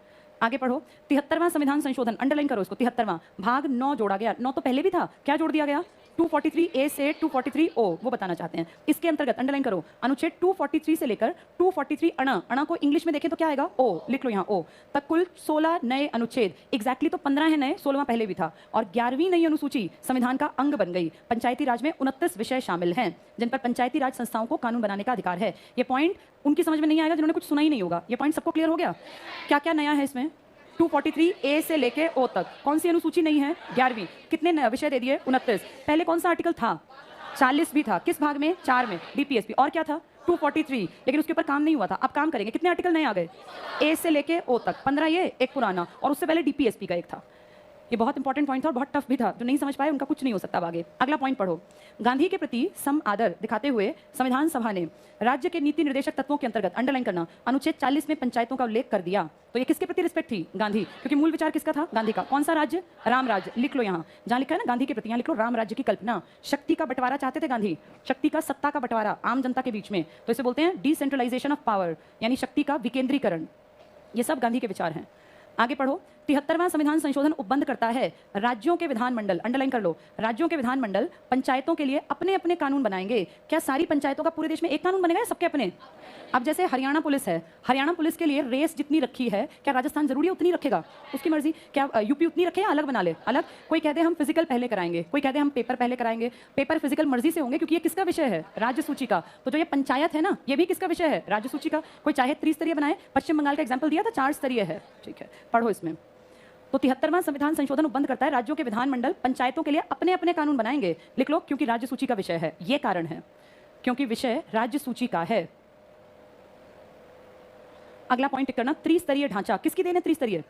आगे पढ़ो, 73वां संविधान संशोधन, अंडरलाइन करो इसको, 73वां भाग 9 जोड़ा गया। 9 तो पहले भी था, क्या जोड़ दिया गया? 243A से 243O, वो बताना चाहते हैं। इसके अंतर्गत अंडरलाइन करो, अनुच्छेद 243 से लेकर 243 अणा को इंग्लिश में देखें तो क्या आएगा? O, लिख लो यहाँ O तक कुल 16 नए अनुच्छेद। एग्जैक्टली तो 15 है नए, 16वां पहले भी था। और 11वीं नई अनुसूची संविधान का अंग बन गई। पंचायती राज में 29 विषय शामिल हैं जिन पर पंचायती राज संस्थाओं को कानून बनाने का अधिकार है। ये पॉइंट उनकी समझ में नहीं आएगा जिन्होंने कुछ सुना ही नहीं होगा। ये पॉइंट सबको क्लियर हो गया? क्या क्या नया है इसमें? 243A से लेके O तक। कौन सी अनुसूची नहीं है? 11वीं। कितने विषय दे दिए? 29। पहले कौन सा आर्टिकल था? 40 भी था। किस भाग में? 4 में, डीपीएसपी। और क्या था? 243। लेकिन उसके ऊपर काम नहीं हुआ था, अब काम करेंगे। कितने आर्टिकल नए आ गए? A से लेके O तक। 15 ये, एक पुराना, और उससे पहले डीपीएसपी का एक था। ये बहुत इंपॉर्टेंट पॉइंट था और बहुत टफ भी था। जो नहीं समझ पाए उनका कुछ नहीं हो सकता आगे। अगला पॉइंट पढ़ो। गांधी के प्रति सम आदर दिखाते हुए संविधान सभा ने राज्य के नीति निर्देशक तत्वों के अंतर्गत, अंडरलाइन करना, अनुच्छेद 40 में पंचायतों का उल्लेख कर दिया। तो ये किसके प्रति रिस्पेक्ट थी? गांधी, क्योंकि मूल विचार किसका था? गांधी का। कौन सा राज्य? राम राज्य। लिख लो यहाँ, जहाँ लिखा है ना गांधी के प्रति, यहाँ लिख लो राम राज्य की कल्पना। शक्ति का बंटवारा चाहते थे गांधी, शक्ति का, सत्ता का बंटवारा आम जनता के बीच में। तो इसे बोलते हैं डिसेंट्रलाइजेशन ऑफ पावर, यानी शक्ति का विकेंद्रीकरण। ये सब गांधी के विचार हैं। आगे पढ़ो, 73वां संविधान संशोधन उपबंध करता है राज्यों के विधानमंडल, अंडरलाइन कर लो, राज्यों के विधानमंडल पंचायतों के लिए अपने अपने कानून बनाएंगे। क्या सारी पंचायतों का पूरे देश में एक कानून बनेगा, सबके अपने? अब जैसे हरियाणा पुलिस है, हरियाणा पुलिस के लिए रेस जितनी रखी है, क्या राजस्थान जरूरी उतनी रखेगा? उसकी मर्जी। क्या यूपी उतनी रखे या अलग बना ले? अलग। कोई कहते हैं हम फिजिकल पहले कराएंगे, कोई कहते हैं हम पेपर पहले कराएंगे। पेपर फिजिकल मर्जी से होंगे क्योंकि ये किसका विषय है? राज्य सूची का। तो जो ये पंचायत है ना, ये भी किसका विषय है? राज्य सूची का। कोई चाहे त्रिस्तरीय बनाए, पश्चिम बंगाल का एग्जाम्पल दिया था, 4 स्तरीय है। ठीक है, पढ़ो इसमें। तो 73वां संविधान संशोधन उपबंध करता है राज्यों के विधानमंडल पंचायतों के लिए अपने अपने कानून बनाएंगे। लिख लो, क्योंकि राज्य सूची का विषय है। ये कारण है, क्योंकि विषय राज्य सूची का है। अगला पॉइंट टिक करना, त्रिस्तरीय ढांचा किसकी देन है? त्रिस्तरीय,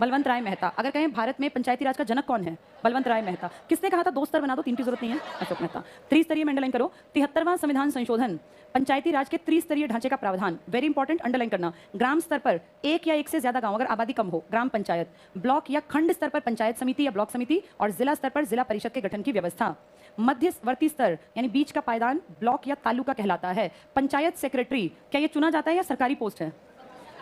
बलवंत राय मेहता। अगर कहें भारत में पंचायती राज का जनक कौन है? बलवंत राय मेहता। किसने कहा था 2 स्तर बना दो, 3 की जरूरत नहीं है? अशोक मेहता। त्रिस्तरीय में अंडरलाइन करो, 73वां संविधान संशोधन पंचायती राज के त्रिस्तरीय ढांचे का प्रावधान। वेरी इंपॉर्टेंट, अंडरलाइन करना। ग्राम स्तर पर एक या एक से ज्यादा गांव, अगर आबादी कम हो, ग्राम पंचायत। ब्लॉक या खंड स्तर पर पंचायत समिति या ब्लॉक समिति, और जिला स्तर पर जिला परिषद के गठन की व्यवस्था। मध्यवर्ती स्तर यानी बीच का पायदान ब्लॉक या तालुका कहलाता है। पंचायत सेक्रेटरी, क्या ये चुना जाता है या सरकारी पोस्ट है?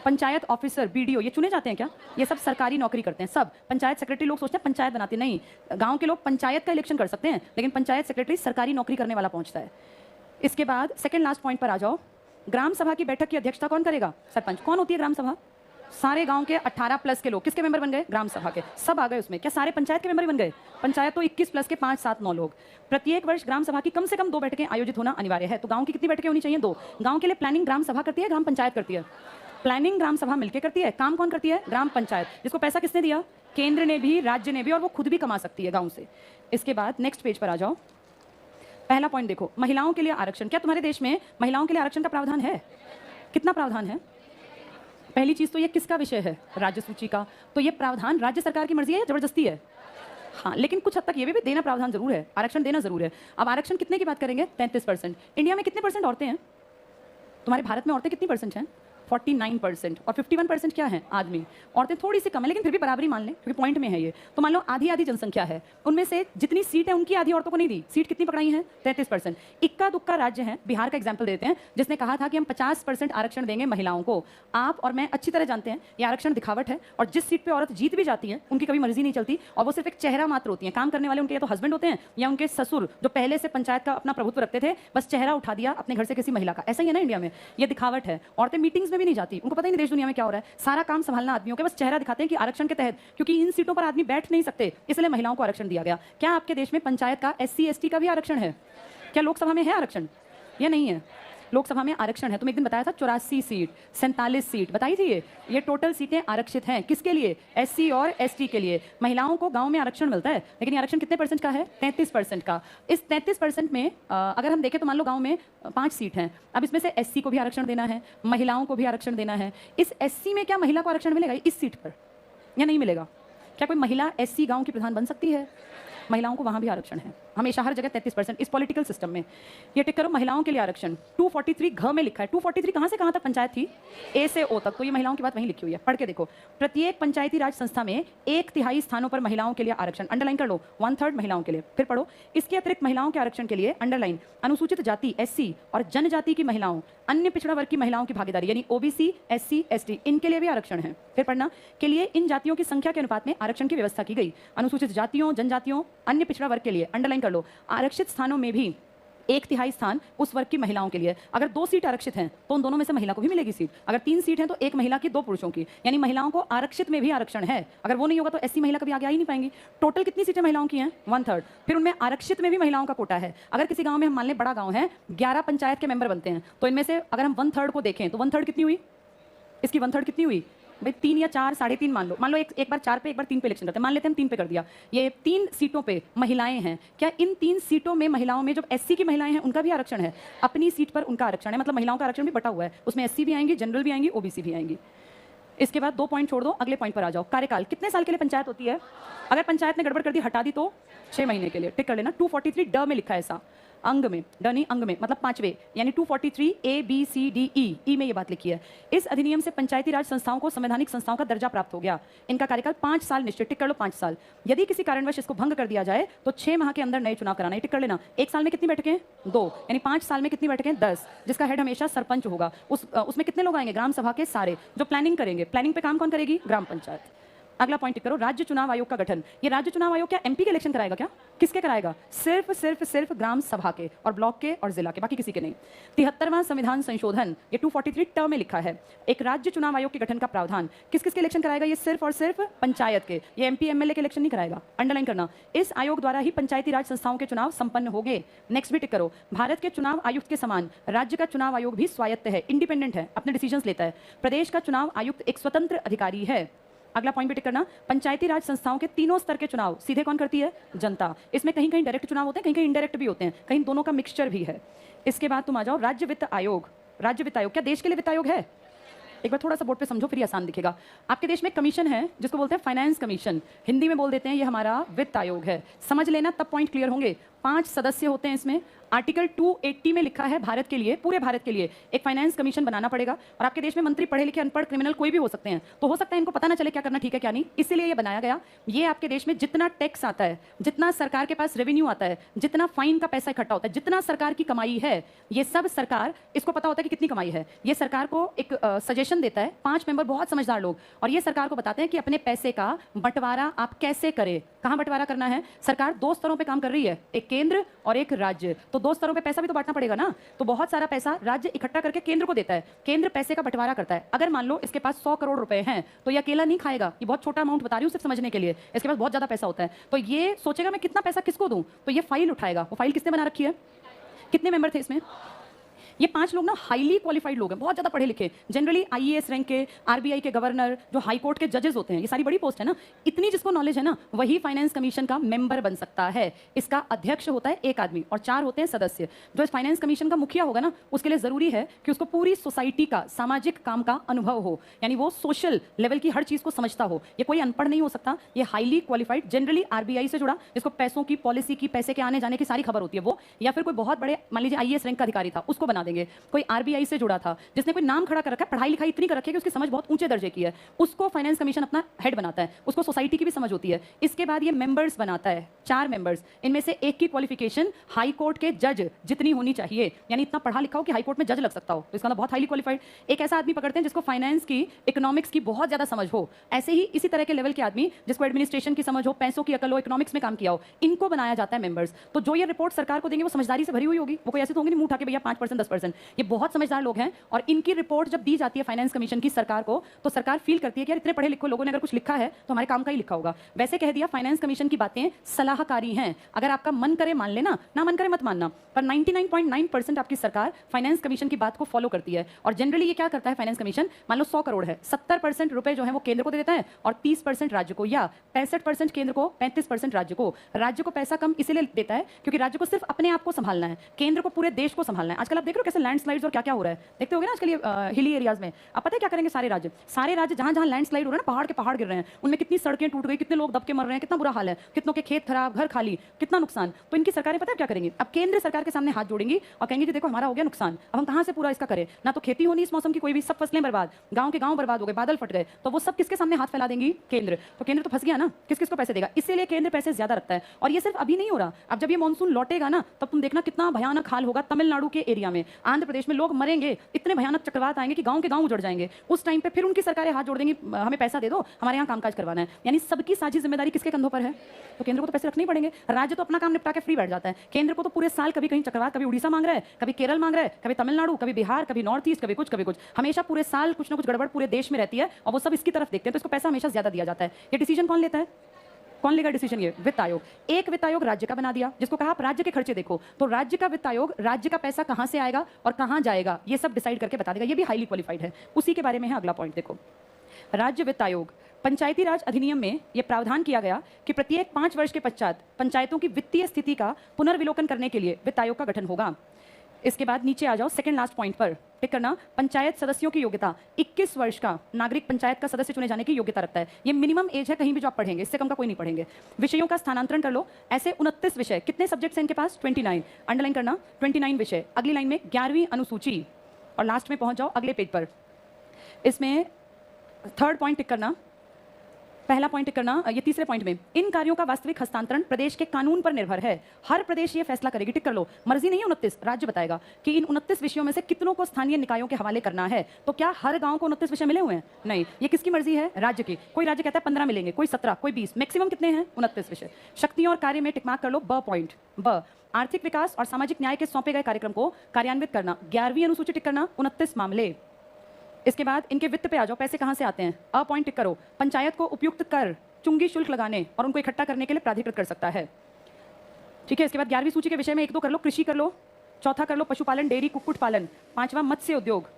पंचायत ऑफिसर, बीडीओ, ये चुने जाते हैं क्या? ये सब सरकारी नौकरी करते हैं सब। पंचायत सेक्रेटरी लोग सोचते हैं पंचायत बनाते नहीं, गांव के लोग पंचायत का इलेक्शन कर सकते हैं, लेकिन पंचायत सेक्रेटरी सरकारी नौकरी करने वाला पहुंचता है। इसके बाद सेकंड लास्ट पॉइंट पर आ जाओ। ग्राम सभा की बैठक की अध्यक्षता कौन करेगा? सरपंच। कौन होती है ग्राम सभा? सारे गांव के 18 प्लस के लोग किसके मेंबर बन गए? ग्राम सभा के। सब आ गए उसमें। क्या सारे पंचायत के मेंबर बन गए? पंचायत तो 21 प्लस के 5, 7, 9 लोग। प्रत्येक वर्ष ग्राम सभा की कम से कम 2 बैठकें आयोजित होना अनिवार्य है। तो गांव की कितनी बैठकें होनी चाहिए? 2। गांव के लिए प्लानिंग ग्राम सभा करती है, ग्राम पंचायत करती है? प्लानिंग ग्राम सभा मिलकर करती है। काम कौन करती है? ग्राम पंचायत। जिसको पैसा किसने दिया? केंद्र ने भी, राज्य ने भी, और वो खुद भी कमा सकती है गाँव से। इसके बाद नेक्स्ट पेज पर आ जाओ। पहला पॉइंट देखो, महिलाओं के लिए आरक्षण। क्या तुम्हारे देश में महिलाओं के लिए आरक्षण का प्रावधान है? कितना प्रावधान है? पहली चीज तो ये किसका विषय है? राज्य सूची का। तो ये प्रावधान राज्य सरकार की मर्जी है या जबरदस्ती है? हाँ, लेकिन कुछ हद तक ये भी देना प्रावधान जरूर है, आरक्षण देना जरूर है। अब आरक्षण कितने की बात करेंगे? 33%। इंडिया में कितने परसेंट औरतें हैं? तुम्हारे भारत में औरतें कितनी परसेंट हैं? 49%। और 51% क्या है? आदमी। औरतें थोड़ी सी कम है, लेकिन फिर भी बराबरी मान लें क्योंकि पॉइंट में है ये। तो मान लो आधी आधी जनसंख्या है, उनमें से जितनी सीट है उनकी आधी औरतों को नहीं दी। सीट कितनी पकड़ाई है? 33%। इक्का दुक्का राज्य है, बिहार का एग्जाम्पल देते हैं, जिसने कहा था कि हम 50% आरक्षण देंगे महिलाओं को। आप और मैं अच्छी तरह जानते हैं ये आरक्षण दिखावट है, और जिस सीट पर औरत जीत भी जाती है उनकी कभी मर्जी नहीं चलती, और वो सिर्फ एक चेहरा मात्र होती है। काम करने वाले उनके या तो हस्बैंड होते हैं या उनके ससुर, जो पहले से पंचायत का अपना प्रभुत्व रखते थे, बस चेहरा उठा दिया अपने घर से किसी महिला का। ऐसा ही है ना इंडिया में, ये दिखावट है। औरतें मीटिंग्स में भी नहीं जाती, उनको पता ही देश दुनिया में क्या हो रहा है। सारा काम संभालना आदमियों के, बस चेहरा दिखाते हैं कि आरक्षण के तहत, क्योंकि इन सीटों पर आदमी बैठ नहीं सकते, इसलिए महिलाओं को आरक्षण दिया गया। क्या आपके देश में पंचायत का SC ST का भी आरक्षण है? क्या लोकसभा में है आरक्षण या नहीं है? लोकसभा में आरक्षण है। तुम एक दिन बताया था 84 सीट, 47 सीट बताई थी। ये टोटल सीटें आरक्षित हैं। किसके लिए? SC और ST के लिए। महिलाओं को गांव में आरक्षण मिलता है, लेकिन ये आरक्षण कितने परसेंट का है? 33% का। इस 33% में अगर हम देखें तो मान लो गांव में 5 सीट हैं। अब इसमें से SC को भी आरक्षण देना है, महिलाओं को भी आरक्षण देना है। इस SC में क्या महिला को आरक्षण मिलेगा इस सीट पर या नहीं मिलेगा? क्या कोई महिला SC गांव की प्रधान बन सकती है? महिलाओं को वहां भी आरक्षण है, हमेशा हर जगह 33% इस पॉलिटिकल सिस्टम में। ये टिक करो, महिलाओं के लिए आरक्षण 243 घ में लिखा है। 243 कहां से कहां तक पंचायत थी? A से O तक। तो ये महिलाओं की बात वहीं लिखी हुई है, पढ़ के देखो। प्रत्येक पंचायती राज संस्था में 1/3 स्थानों पर महिलाओं के लिए आरक्षण। अंडरलाइन कर लो, 1/3 महिलाओं के लिए। फिर पढ़ो, इसके अतिरिक्त महिलाओं के आरक्षण के लिए अंडरलाइन अनुसूचित जाति SC और जनजाति की महिलाओं, अन्य पिछड़ा वर्ग की महिलाओं की भागीदारी यानी OBC SC ST, इनके लिए भी आरक्षण है। फिर पढ़ना, के लिए इन जातियों की संख्या के अनुपात में आरक्षण की व्यवस्था की गई। अनुसूचित जातियों, जनजातियों, अन्य पिछड़ा वर्ग के लिए अंडरलाइन कर लो, आरक्षित स्थानों में भी 1/3 स्थान उस वर्ग की महिलाओं के लिए। अगर 2 सीट आरक्षित हैं तो उन दोनों में से महिला को भी मिलेगी सीट। अगर 3 सीट हैं तो 1 महिला की 2 पुरुषों की, यानी महिलाओं को आरक्षित में भी आरक्षण है। अगर वो नहीं होगा तो SC महिला कभी आगे आ ही नहीं पाएंगी। टोटल कितनी सीटें महिलाओं की हैं? 1/3। फिर उनमें आरक्षित में भी महिलाओं का कोटा है। अगर किसी गांव में हम मान लें बड़ा गांव है, 11 पंचायत के मेंबर बनते हैं, तो इनमें से अगर हम 1/3 को देखें तो 1/3 कितनी हुई? इसकी 1/3 कितनी हुई भाई? 3 या 4, 3.5 मान लो एक बार 4 पे एक बार 3 पे इलेक्शन करते हैं। मान लेते हैं हम 3 पे कर दिया। ये 3 सीटों पे महिलाएं हैं। क्या इन 3 सीटों में महिलाओं में जो SC की महिलाएं हैं उनका भी आरक्षण है? अपनी सीट पर उनका आरक्षण है, मतलब महिलाओं का आरक्षण भी बटा हुआ है। उसमें SC भी आएंगी, जनरल भी आएंगी, OBC भी आएंगी। इसके बाद 2 पॉइंट छोड़ दो, अगले पॉइंट पर आ जाओ। कार्यकाल कितने साल के लिए पंचायत होती है? अगर पंचायत ने गड़बड़ कर दी, हटा दी, तो 6 महीने के लिए। टिक कर लेना। 243 ड में लिखा है ऐसा, अंग में, ड नहीं अंग में, मतलब 5वें, यानी 243 ABCDE में ये बात लिखी है। इस अधिनियम से पंचायती राज संस्थाओं को संवैधानिक संस्थाओं का दर्जा प्राप्त हो गया। इनका कार्यकाल 5 साल निश्चित। टिक कर लो, 5 साल। यदि किसी कारणवश इसको भंग कर दिया जाए तो 6 माह के अंदर नए चुनाव कराना है। टिक कर लेना। 1 साल में कितनी बैठकें? 2, यानी 5 साल में कितनी बैठकें? 10। जिसका हेड हमेशा सरपंच होगा। उसमें कितने लोग आएंगे? ग्राम सभा के सारे, जो प्लानिंग करेंगे। प्लानिंग पे काम कौन करेगी? ग्राम पंचायत। अगला पॉइंट करो, राज्य चुनाव आयोग का गठन। ये राज्य चुनाव आयोग क्या MP के इलेक्शन कराएगा? क्या किसके कराएगा? सिर्फ ग्राम सभा के और ब्लॉक के और जिला के, बाकी किसी के नहीं। 73वां संविधान संशोधन, ये 243 टर्म में लिखा है। एक राज्य चुनाव आयोग के गठन का प्रावधान। किस किस के इलेक्शन कराएगा? ये सिर्फ और सिर्फ पंचायत के। ये MP MLA के इलेक्शन नहीं कराएगा। अंडरलाइन करना, इस आयोग द्वारा ही पंचायती राज संस्थाओं के चुनाव संपन्न होंगे। नेक्स्ट भी टिक करो, भारत के चुनाव आयुक्त के समान राज्य का चुनाव आयोग भी स्वायत्त है, इंडिपेंडेंट है, अपने डिसीजंस लेता है। प्रदेश का चुनाव आयुक्त एक स्वतंत्र अधिकारी है। अगला पॉइंट भी टिक करना, पंचायती राज संस्थाओं के तीनों स्तर के चुनाव सीधे कौन करती है? जनता। इसमें कहीं कहीं डायरेक्ट चुनाव होते हैं, कहीं कहीं इनडायरेक्ट भी होते हैं, कहीं दोनों का मिक्सचर भी है। इसके बाद तुम आ जाओ, राज्य वित्त आयोग। राज्य वित्त आयोग क्या देश के लिए वित्त आयोग है? एक बार थोड़ा सा बोर्ड पे समझो, फिर आसान दिखेगा। आपके देश में कमीशन है जिसको बोलते हैं फाइनेंस कमीशन, हिंदी में बोल देते हैं ये हमारा वित्त आयोग है। समझ लेना, तब पॉइंट क्लियर होंगे। 5 सदस्य होते हैं इसमें। आर्टिकल 280 में लिखा है भारत के लिए, पूरे भारत के लिए एक फाइनेंस कमीशन बनाना पड़ेगा। और आपके देश में मंत्री पढ़े लिखे, अनपढ़, क्रिमिनल कोई भी हो सकते हैं, तो हो सकता है इनको पता ना चले क्या करना ठीक है क्या नहीं, इसीलिए ये बनाया गया। ये आपके देश में जितना टैक्स आता है, जितना सरकार के पास रेवेन्यू आता है, जितना फाइन का पैसा इकट्ठा होता है, जितना सरकार की कमाई है, ये सब सरकार, इसको पता होता है कि कितनी कमाई है। ये सरकार को एक सजेशन सजेशन देता है, 5 मेंबर बहुत समझदार लोग, और ये सरकार को बताते हैं कि अपने पैसे का बंटवारा आप कैसे करें, कहाँ बंटवारा करना है। सरकार 2 स्तरों पे काम कर रही है, एक केंद्र और एक राज्य। तो 2 स्तरों पे पैसा भी तो बांटना पड़ेगा ना। तो बहुत सारा पैसा राज्य इकट्ठा करके केंद्र को देता है, केंद्र पैसे का बंटवारा करता है। अगर मान लो इसके पास 100 करोड़ रुपए हैं तो ये अकेला नहीं खाएगा, ये बहुत छोटा अमाउंट बता रही हूँ सिर्फ समझने के लिए, इसके पास बहुत ज्यादा पैसा होता है। तो ये सोचेगा मैं कितना पैसा किसको दूं, तो ये फाइल उठाएगा। वो फाइल किसने बना रखी है, कितने मेंबर थे इसमें? ये 5 लोग ना हाईली क्वालिफाइड लोग हैं, बहुत ज्यादा पढ़े लिखे, जनरली आईएएस रैंक के, आरबीआई के गवर्नर, जो हाई कोर्ट के जजेस होते हैं, ये सारी बड़ी पोस्ट है ना। इतनी जिसको नॉलेज है ना वही फाइनेंस कमीशन का मेंबर बन सकता है। इसका अध्यक्ष होता है एक आदमी और 4 होते हैं सदस्य। जो इस फाइनेंस कमीशन का मुखिया होगा ना, उसके लिए जरूरी है कि उसको पूरी सोसाइटी का, सामाजिक काम का अनुभव हो, यानी वो सोशल लेवल की हर चीज को समझता हो। ये कोई अनपढ़ नहीं हो सकता, ये हाईली क्वालिफाइड, जनरली आरबीआई से जुड़ा, जिसको पैसों की, पॉलिसी की, पैसे के आने जाने की सारी खबर होती है वो, या फिर कोई बहुत बड़े, मान लीजिए आईएएस रैंक का अधिकारी था, उसको बना देंगे। कोई आरबीआई से जुड़ा था, जिसने कोई नाम खड़ा कर रखा है, पढ़ाई लिखाई इतनी कर रखी है कि उसकी समझ बहुत ऊंचे दर्जे की है, उसको फाइनेंस कमीशन अपना हेड बनाता है। उसको सोसाइटी की भी समझ होती है। इसके बाद ये मेंबर्स बनाता है, 4 मेंबर्स, इनमें से एक की क्वालिफिकेशन हाई कोर्ट के जज जितनी होनी चाहिए, यानी इतना पढ़ा लिखा हो कि हाई कोर्ट में जज लग सकता हो, तो इसका बहुत हाईली क्वालिफाइड। एक ऐसा आदमी पकड़ते हैं जिसको फाइनेंस की, इकोनॉमिक्स की बहुत ज्यादा समझ हो। ऐसे ही इसी तरह के लेवल के आदमी जिसको एडमिनिस्ट्रेशन की समझ हो, पैसों की अकल हो, इकोनॉमिक्स में काम किया हो, इनको बनाया जाता है मेंबर्स। तो जो ये रिपोर्ट सरकार को देंगे वो समझदारी से भरी हुई होगी, वो कोई ऐसे तो होंगे नहीं मुंह उठा के भैया 5% 10%। ये बहुत समझदार लोग हैं, और इनकी रिपोर्ट जब दी जाती है फाइनेंस कमीशन की सरकार को, तो सरकार फील करती है कि यार इतने पढ़े लिखे लोगों ने अगर कुछ लिखा है तो हमारे काम का ही लिखा होगा। वैसे कह दिया, फाइनेंस कमीशन की बातें सलाहकारी हैं, अगर आपका मन करे मान लेना, ना मन करे मत मानना, पर 99.9% आपकी सरकार फाइनेंस कमीशन की बात को फॉलो करती है। और जनरली ये क्या करता है फाइनेंस कमीशन, मान लो 100 करोड़ है, 70% रुपए जो है वो केंद्र को दे देता है और 30% राज्य को, या 65% केंद्र को, 35% राज्य को। राज्य को पैसा कम इसलिए देता है क्योंकि राज्य को सिर्फ अपने आप को संभालना है, केंद्र को पूरे देश को संभालना है। आजकल आप देख रहे हो कैसे लैंडस्लाइड्स और क्या क्या हो रहा है, देखते होगे ना आजकल ये हिली एरियाज में। अब पता है क्या करेंगे सारे राज्य जहां जहां लैंडस्लाइड हो रहा है ना, पहाड़ के पहाड़ गिर रहे हैं, उनमें कितनी सड़कें टूट गई, कितने लोग दब के मर रहे हैं, कितना बुरा हाल है, कितनों के खेत खराब, घर खाली, कितना नुकसान। तो इनकी सरकारें पता है क्या करेंगी, अब केंद्र सरकार के सामने हाथ जोड़ेंगी और कहेंगे कि देखो हमारा हो गया नुकसान, अब हम कहां से पूरा इसका करें, ना तो खेती होनी इस मौसम की कोई भी, सब फसलें बर्बाद, गांव के गांव बर्बाद हो गए, बादल फट गए, तो वो सब किसके सामने हाथ फैला देंगी, केंद्र। तो केंद्र तो फंस गया ना, किस किस को पैसे देगा, इसीलिए केंद्र पैसे ज्यादा रखता है। और ये सिर्फ अभी नहीं हो रहा, अब जब ये मानसून लौटेगा ना तब तुम देखना कितना भयानक हाल होगा तमिलनाडु के एरिया में, आंध्र प्रदेश में लोग मरेंगे, इतने भयानक चक्रवात आएंगे कि गांव के गांव उजड़ जाएंगे। उस टाइम पे फिर उनकी सरकारें हाथ जोड़ देंगी, हमें पैसा दे दो, हमारे यहाँ कामकाज करवाना है। यानी सबकी साझी जिम्मेदारी किसके कंधों पर है, तो केंद्र को तो पैसे रखने ही पड़ेंगे। राज्य तो अपना काम निपटा के फ्री बैठ जाता है, केंद्र को तो पूरे साल कभी कहीं चक्रवात, कभी उड़ीसा मांग रहा है, कभी केरल मांग रहा है, कभी तमिलनाडु, कभी बिहार, कभी नॉर्थ ईस्ट, कभी कुछ, हमेशा पूरे साल कुछ ना कुछ गड़बड़ पूरे देश में रहती है और वो सब इसकी तरफ देखते हैं, तो इसको पैसा हमेशा ज्यादा दिया जाता है। ये डिसीजन कौन लेता है, कौन लेगा डिसीजन, ये वित्त आयोग। एक वित्त आयोग राज्य का बना दिया, जिसको कहा आप राज्य के खर्चे देखो, तो राज्य का वित्त आयोग राज्य का पैसा कहां से आएगा और कहां जाएगा ये सब डिसाइड करके बता देगा। ये भी हाईली क्वालिफाइड है। उसी के बारे में है अगला पॉइंट, देखो राज्य वित्त आयोग। पंचायती राज अधिनियम में यह प्रावधान किया गया कि प्रत्येक 5 वर्ष के पश्चात पंचायतों की वित्तीय स्थिति का पुनर्विलोकन करने के लिए वित्त आयोग का गठन होगा। इसके बाद नीचे आ जाओ, सेकंड लास्ट पॉइंट पर टिक करना। पंचायत सदस्यों की योग्यता 21 वर्ष का नागरिक पंचायत का सदस्य चुने जाने की योग्यता रखता है। ये मिनिमम एज है, कहीं भी जो आप पढ़ेंगे, इससे कम का कोई नहीं पढ़ेंगे। विषयों का स्थानांतरण कर लो, ऐसे 29 विषय, कितने सब्जेक्ट्स हैं इनके पास, 29, अंडरलाइन करना 29 विषय। अगली लाइन में 11वीं अनुसूची, और लास्ट में पहुंच जाओ अगले पेज पर। इसमें थर्ड पॉइंट टिक करना, पहला पॉइंट टिक करना, ये तीसरे पॉइंट में, इन कार्यों का वास्तविक हस्तांतरण प्रदेश के कानून पर निर्भर है। हर प्रदेश ये फैसला करेगी, टिक कर लो, मर्जी नहीं है 29, राज्य बताएगा कि इन 29 विषयों में से कितनों को स्थानीय निकायों के हवाले करना है। तो क्या हर गांव को 29 विषय मिले हुए हैं, नहीं, ये किसकी मर्जी है, राज्य की। कोई राज्य कहता है 15 मिलेंगे, कोई 17, कोई 20, मैक्सिमम कितने हैं, 29 विषय। शक्तियों और कार्य में टिक मार्क कर लो, ब पॉइंट, ब आर्थिक विकास और सामाजिक न्याय के सौंपे गए कार्यक्रम को कार्यान्वित करना, 11वीं अनुसूची टिक करना, 29 मामले। इसके बाद इनके वित्त पे आ जाओ, पैसे कहां से आते हैं, अ पॉइंट टिक करो। पंचायत को उपयुक्त कर, चुंगी शुल्क लगाने और उनको इकट्ठा करने के लिए प्राधिकृत कर सकता है, ठीक है। इसके बाद 11वीं सूची के विषय में 1-2 कर लो, कृषि कर लो, चौथा कर लो पशुपालन, डेयरी, कुक्कुट पालन, 5वां मत्स्य उद्योग।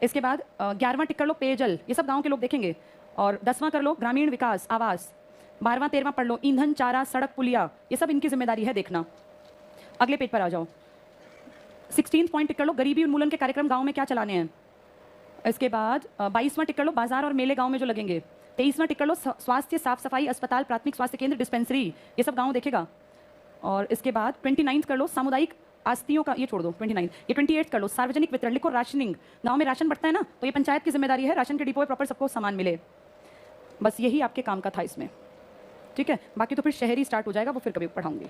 इसके बाद 11वां टिक कर लो पेयजल, ये सब गांव के लोग देखेंगे, और 10वां कर लो ग्रामीण विकास, आवास। 12वां 13वां पढ़ लो ईंधन, चारा, सड़क, पुलिया, ये सब इनकी जिम्मेदारी है देखना। अगले पेज पर आ जाओ, 16 पॉइंट टिक कर लो, गरीबी उन्मूलन के कार्यक्रम गाँव में क्या चलाने हैं। इसके बाद 22वां टिक कर लो, बाजार और मेले गाँव में जो लगेंगे। 23वां टिक कर लो, स्वास्थ्य, साफ सफाई, अस्पताल, प्राथमिक स्वास्थ्य केंद्र, डिस्पेंसरी, ये सब गांव देखेगा। और इसके बाद 29 कर लो, सामुदायिक आस्तियों का, ये छोड़ दो 29, ये 28 कर लो, सार्वजनिक वितरण, लिखो राशनिंग, गांव में राशन बढ़ता है ना, तो ये पंचायत की जिम्मेदारी है, राशन के डिपो प्रॉपर सबको सामान मिले। बस यही आपके काम का था इसमें, ठीक है। बाकी तो फिर शहरी स्टार्ट हो जाएगा, वो फिर कभी पढ़ाऊंगी।